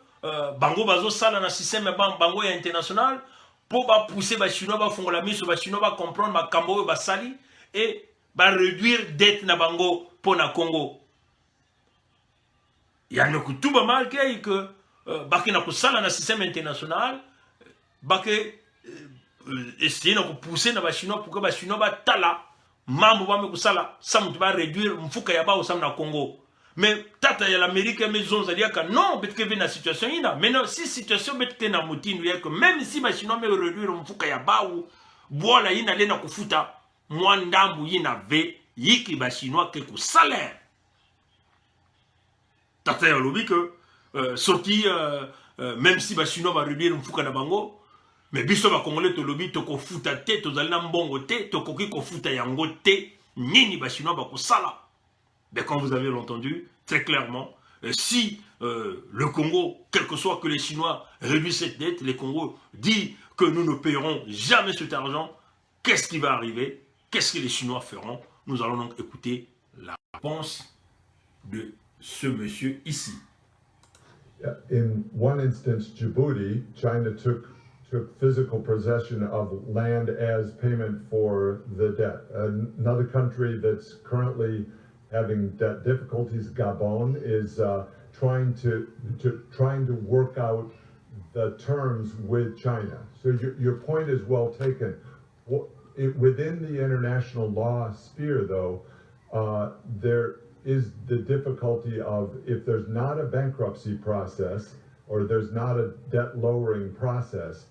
Bango Bazo sala dans le système Bango international pour pousser les Chinois à faire la mise, les Chinois à comprendre ma Cambo et Sali et réduire la dette na Bango pour le Congo. Il y a un tout pas mal que baki na kusala na système international baki essayer de pousser na ba chinois pour que ba chinois ba tala mambo ba me kusala ça mu ba réduire mfuka ya ba au sam na Congo. Mais tata ya l'Amérique maison ça dire que non bet que na situation ina mais non si situation bet que na mutinu ya que même si ba chinois me réduire mfuka ya ba ou bola ina lena kufuta mwandambu ina ve yiki ba chinois ke ko salaire tata ya lobi que soki même si ba chinois va réduire mfuka na bango mais biso ba congolais to lobi to ko futa te to zali na mbongo te to koki ko futa yango te nini ba chinois ba ko sala. Mais comme vous avez entendu très clairement, si le Congo, quel que soit que les Chinois réduisent cette dette, les Congos disent que nous ne payerons jamais cet argent, qu'est-ce qui va arriver? Qu'est-ce que les Chinois feront? Nous allons donc écouter la réponse de ce monsieur ici. In one instance, Djibouti, China took physical possession of land as payment for the debt. Another country that's currently having debt difficulties, Gabon, is trying to work out the terms with China. So your point is well taken. Within the international law sphere, though, there is the difficulty of if there's not a bankruptcy process or there's not a debt lowering process,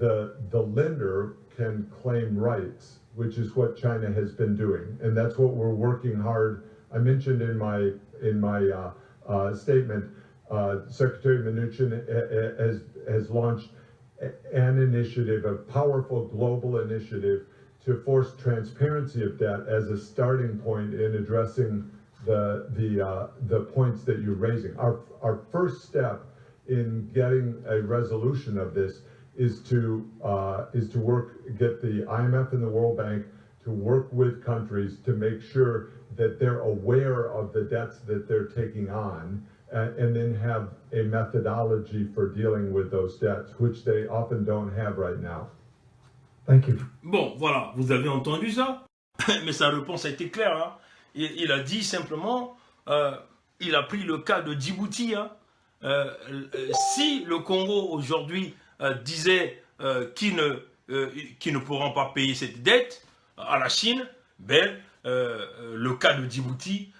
the lender can claim rights, which is what China has been doing, and that's what we're working hard. I mentioned in my statement, Secretary Mnuchin has launched an initiative, a powerful global initiative to force transparency of debt as a starting point in addressing the points that you're raising. Our first step in getting a resolution of this is to get the IMF and the World Bank to work with countries to make sure that they're aware of the debts that they're taking on, and then have a methodology for dealing with those debts, which they often don't have right now. Thank you. Bon, voilà, vous avez entendu ça? Mais sa réponse a été claire. Hein? Il a dit simplement, il a pris le cas de Djibouti. Hein? Si le Congo aujourd'hui disait qu'ils ne pourront pas payer cette dette à la Chine, ben, le cas de Djibouti,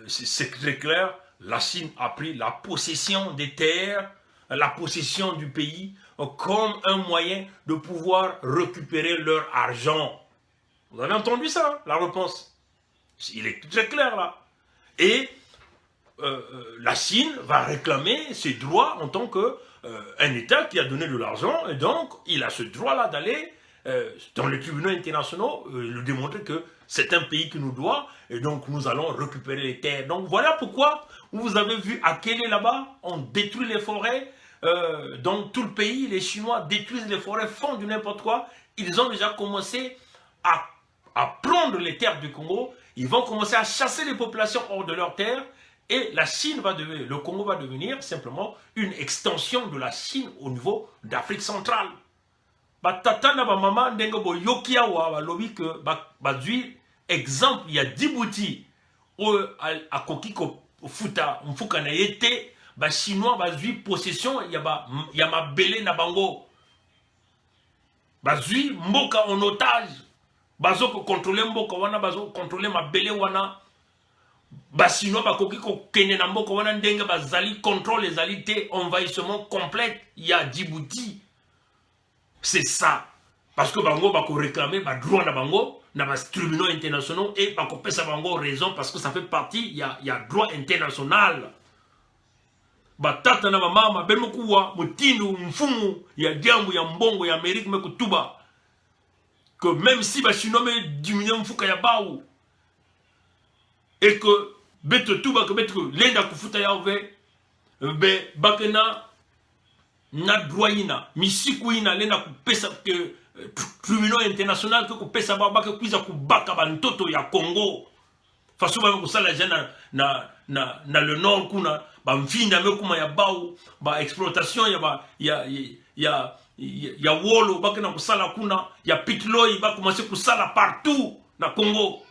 c'est très clair, la Chine a pris la possession des terres, la possession du pays, comme un moyen de pouvoir récupérer leur argent. Vous avez entendu ça, hein, la réponse? Il est très clair là. Et la Chine va réclamer ses droits en tant qu'un État qui a donné de l'argent, et donc il a ce droit-là d'aller dans les tribunaux internationaux, lui démontrer que c'est un pays qui nous doit, et donc nous allons récupérer les terres. Donc voilà pourquoi vous avez vu à Kélé là-bas, on détruit les forêts, dans tout le pays, les Chinois détruisent les forêts, font du n'importe quoi. Ils ont déjà commencé à prendre les terres du Congo, ils vont commencer à chasser les populations hors de leurs terres, et la Chine va devenir, le Congo va devenir simplement une extension de la Chine au niveau d'Afrique centrale. Tata na ba mama ndenge bo yokia wa ba lobi que ba dui exemple il y a Djibouti où a koki ko futa mfuka na yete ba chinois ba dui possession il y a ma belé na bango ba dui mboka en otage bazo ko contrôler mboka wana bazo contrôler ma belé wana ba chinois ba koki ko kene na mboka wana ndenge ba zali contrôle les alités envahissement complet il y a Djibouti. C'est ça. Parce que bango bako réclamer ba droit na bango na ba tribunaux internationaux et bako pesa bango raison parce que ça fait partie il y a droit international. Ba tata na mama bemo kuwa mutindu mfumu ya jambu ya mbongo ya Amérique me kutuba que même si ba chinois me diminuer mfuka ya baou et que beto tuba que beto lenda kufuta ya ove be bakena na droit misiku ina lena kupesa que tribunal international que kupesa baba que kuiza kubaka bantoto ya Congo façon ba kusala jana na le nord kuna ba mfinda mekuma ya bau ba exploitation ya wolo ba kana kusala kuna ya pitloi ba commencer kusala partout na Congo.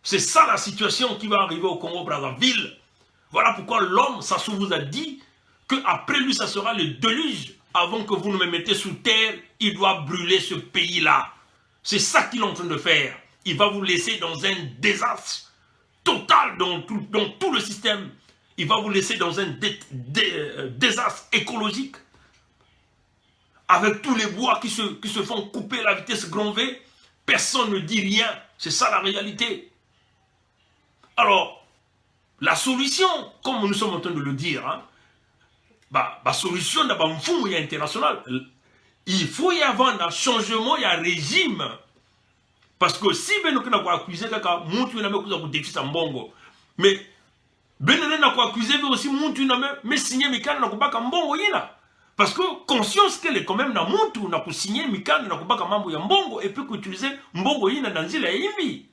C'est ça la situation qui va arriver au Congo Brazzaville. Voilà pourquoi l'homme Sassou vous a dit que après lui, ça sera le déluge. Avant que vous ne me mettez sous terre, il doit brûler ce pays-là. C'est ça qu'il est en train de faire. Il va vous laisser dans un désastre total dans tout le système. Il va vous laisser dans un désastre écologique. Avec tous les bois qui se font couper à la vitesse grand V, Personne ne dit rien. C'est ça la réalité. Alors, la solution, comme nous sommes en train de le dire, hein, la solution d'abord international, il faut y avoir un changement, il y a un régime. Parce que si nous avons accusé quelqu'un, nous avons déficit en bongo. Mais nous avons accusé aussi, nous avons signé Mikana, nous avons bongo. Parce que conscience qu'elle est quand même dans le monde, nous avons signé Mikana, nous avons bongo, et puis utiliser bongo dans l'île. Il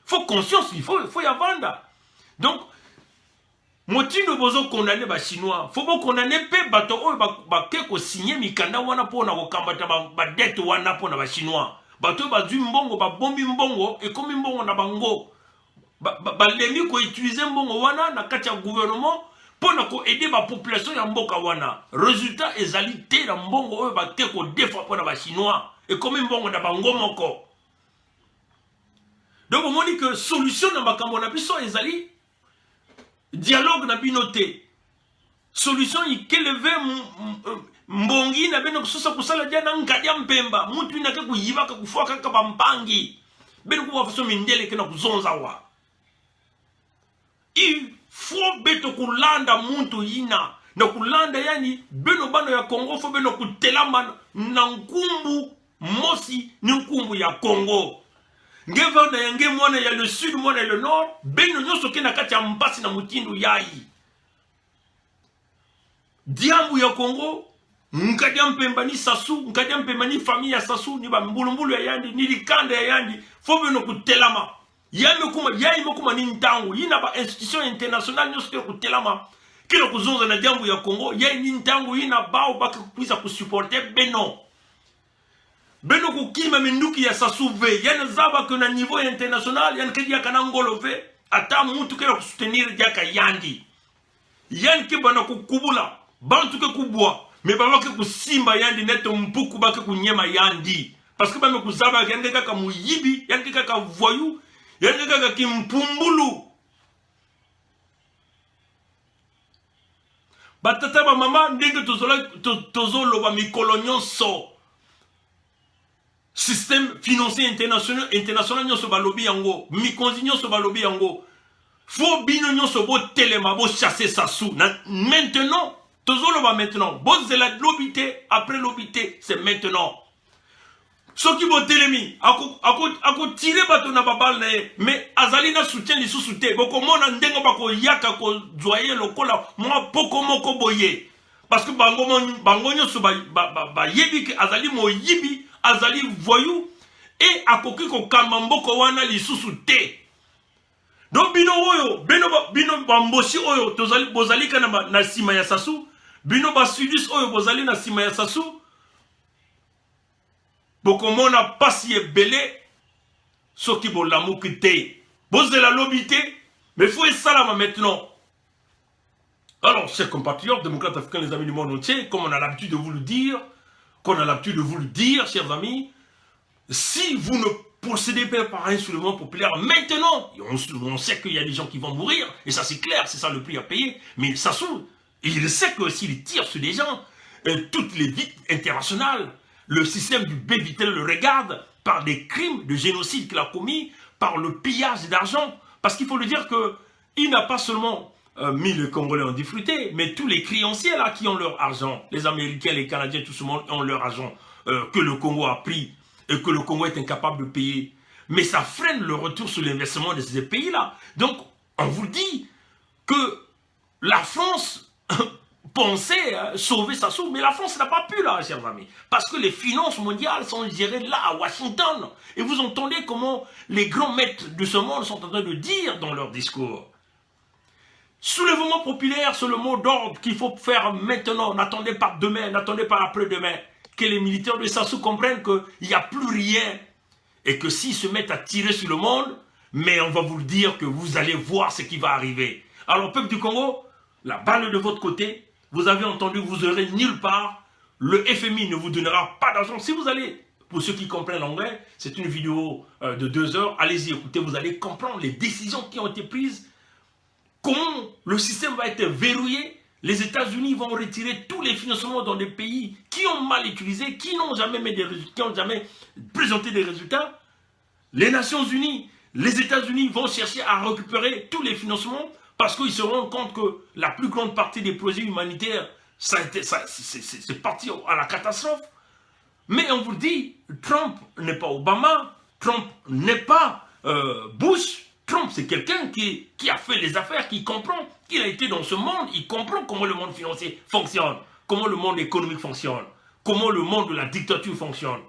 faut conscience, il faut y avoir. Donc, Moti ne bozo condamner les Chinois. Faut pas condamner pe bato o ba keko signer mikanda wana po na kokambata ba dette wana po na ba Chinois. Bato ba du mbongo ba bombi mbongo et comme mbongo na bango. Ba lemi ko utiliser mbongo wana na kati ya gouvernement pour na ko aider ba population ya mboka wana. Résultat ezali te na mbongo o ba keko defa po na ba Chinois et comme mbongo na bango moko. Donc on dit que solution na makambo na biso ezali dialogue na binoté. Solution ikeleve mbongi na beno kusosa kusala jana ngadia mpemba. Muntu ina ke kuyiba ka kufoka ka bampangi. Beno kuwa faso mindele ke na kuzonza wa. Il faut beto kulanda muntu ina. Na kulanda yani beno bano ya Congo fo beno kutelamba na nkumbu mosi ni nkumbu ya Congo. Ngeva na yange mwana ya le sud mwana ya le nord beno nyoso ke na kati ya mpasi na mutindu yai diambu ya Congo nkadia mpemba ni Sasu nkadia mpemba ni famille ya Sasu ni ba mbulumbulu ya yandi ni likanda ya yandi fo beno kutelama yai mokuma ni ntangu yina ba institution internationale nyoso ke kutelama kilo kuzonza na diambu ya Congo yai ni ntangu yina bao baka kuiza kusupporter beno beno kukima minduki ya Sasu ve yana zaba que na niveau international yana kedi yakana ngolo ve ata mutu kera kusoutenir diaka yandi yan ke bana kukubula bantu ke kubwa me baba ke kusimba yandi neto mpuku ba ke kunyema yandi parce que ba me kuzaba yandi kaka muyibi yandi kaka voyou yandi kaka kimpumbulu batata ba mama ndenge tozolo ba mikolonyon so système financier international nyoso balobi yango mikonzi nyoso balobi yango fo bino nyoso bo telema bo chasser Sasu maintenant tozolo ba maintenant bo zela lobité après lobité c'est maintenant soki bo telemi ako tirer bato na babal na ye mais azali na soutien lisusu te boko mona ndengo bako yaka ko joyer lokola moi poko moko boye parce que bango nyoso ba yebi ke azali mo yibi azali voyou et akoki ko kamamboko wana lisusu te. Donc bino bamboshi oyo tozali bozali kana na sima ya Sasu, bino basudis oyo bozali na sima ya Sasu. Bokomona pasi ebele soki bolamuki te. Bozela lobité, mais faut salama maintenant. Alors, chers compatriotes, démocrates africains, les amis du monde entier, comme on a l'habitude de vous le dire, chers amis, si vous ne procédez pas par un soulèvement populaire maintenant, on sait qu'il y a des gens qui vont mourir, et ça c'est clair, c'est ça le prix à payer, mais Sasu, il sait que s'il tire sur des gens, toutes les victimes internationales, le système du Bévitel le regarde par des crimes de génocide qu'il a commis, par le pillage d'argent, parce qu'il faut le dire qu'il n'a pas seulement mis les Congolais en difficulté, mais tous les créanciers là qui ont leur argent, les Américains, les Canadiens, tout ce monde ont leur argent que le Congo a pris et que le Congo est incapable de payer. Mais ça freine le retour sur l'investissement de ces pays-là. Donc, on vous dit que la France pensait sauver Sasu, mais la France n'a pas pu là, chers amis, parce que les finances mondiales sont gérées là, à Washington. Et vous entendez comment les grands maîtres de ce monde sont en train de dire dans leur discours. Soulèvement populaire, c'est le mot d'ordre qu'il faut faire maintenant. N'attendez pas demain, n'attendez pas après-demain. Que les militaires de Sasu comprennent qu'il n'y a plus rien. Et que s'ils se mettent à tirer sur le monde, mais on va vous le dire que vous allez voir ce qui va arriver. Alors, peuple du Congo, la balle est de votre côté. Vous avez entendu, vous aurez nulle part. Le FMI ne vous donnera pas d'argent. Si vous allez, pour ceux qui comprennent l'anglais, c'est une vidéo de 2 heures. Allez-y, écoutez, vous allez comprendre les décisions qui ont été prises. Comment le système va être verrouillé. Les États-Unis vont retirer tous les financements dans des pays qui ont mal utilisé, qui n'ont jamais présenté des résultats. les Nations Unies, les États-Unis vont chercher à récupérer tous les financements parce qu'ils se rendent compte que la plus grande partie des projets humanitaires, c'est parti à la catastrophe. Mais on vous dit, Trump n'est pas Obama, Trump n'est pas Bush. Trump, c'est quelqu'un qui a fait les affaires, qui comprend, qui a été dans ce monde, il comprend comment le monde financier fonctionne, comment le monde économique fonctionne, comment le monde de la dictature fonctionne.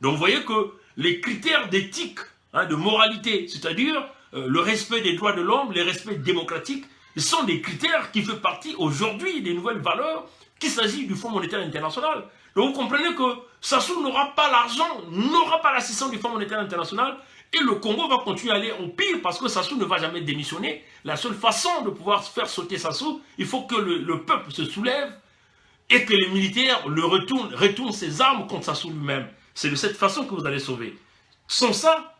Donc vous voyez que les critères d'éthique, de moralité, c'est-à-dire le respect des droits de l'homme, les respects démocratiques, sont des critères qui font partie aujourd'hui des nouvelles valeurs qu'il s'agit du Fonds monétaire international. Donc vous comprenez que Sassou n'aura pas l'argent, n'aura pas l'assistance du Fonds monétaire international et le Congo va continuer à aller au pire parce que Sassou ne va jamais démissionner. La seule façon de pouvoir faire sauter Sassou, il faut que le peuple se soulève et que les militaires retournent ses armes contre Sassou lui-même. C'est de cette façon que vous allez sauver. Sans ça,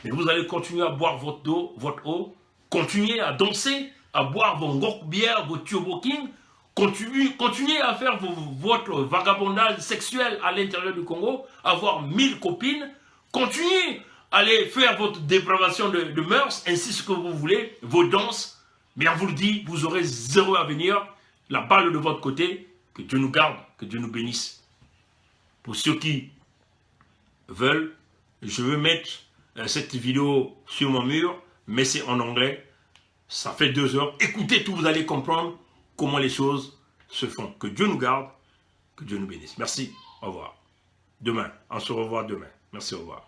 vous allez continuer à boire votre eau, continuer à danser, à boire vos ngok bière, vos turbo king, continuez à faire votre vagabondage sexuel à l'intérieur du Congo, avoir 1000 copines, continuez à aller faire votre dépravation de mœurs, ainsi ce que vous voulez, vos danses, mais on vous le dit, vous aurez zéro avenir, la balle de votre côté, que Dieu nous garde, que Dieu nous bénisse. Pour ceux qui veulent, je veux mettre cette vidéo sur mon mur, mais c'est en anglais, ça fait 2 heures, écoutez tout, vous allez comprendre comment les choses se font. Que Dieu nous garde, que Dieu nous bénisse. Merci, au revoir. Demain, on se revoit demain. Merci, au revoir.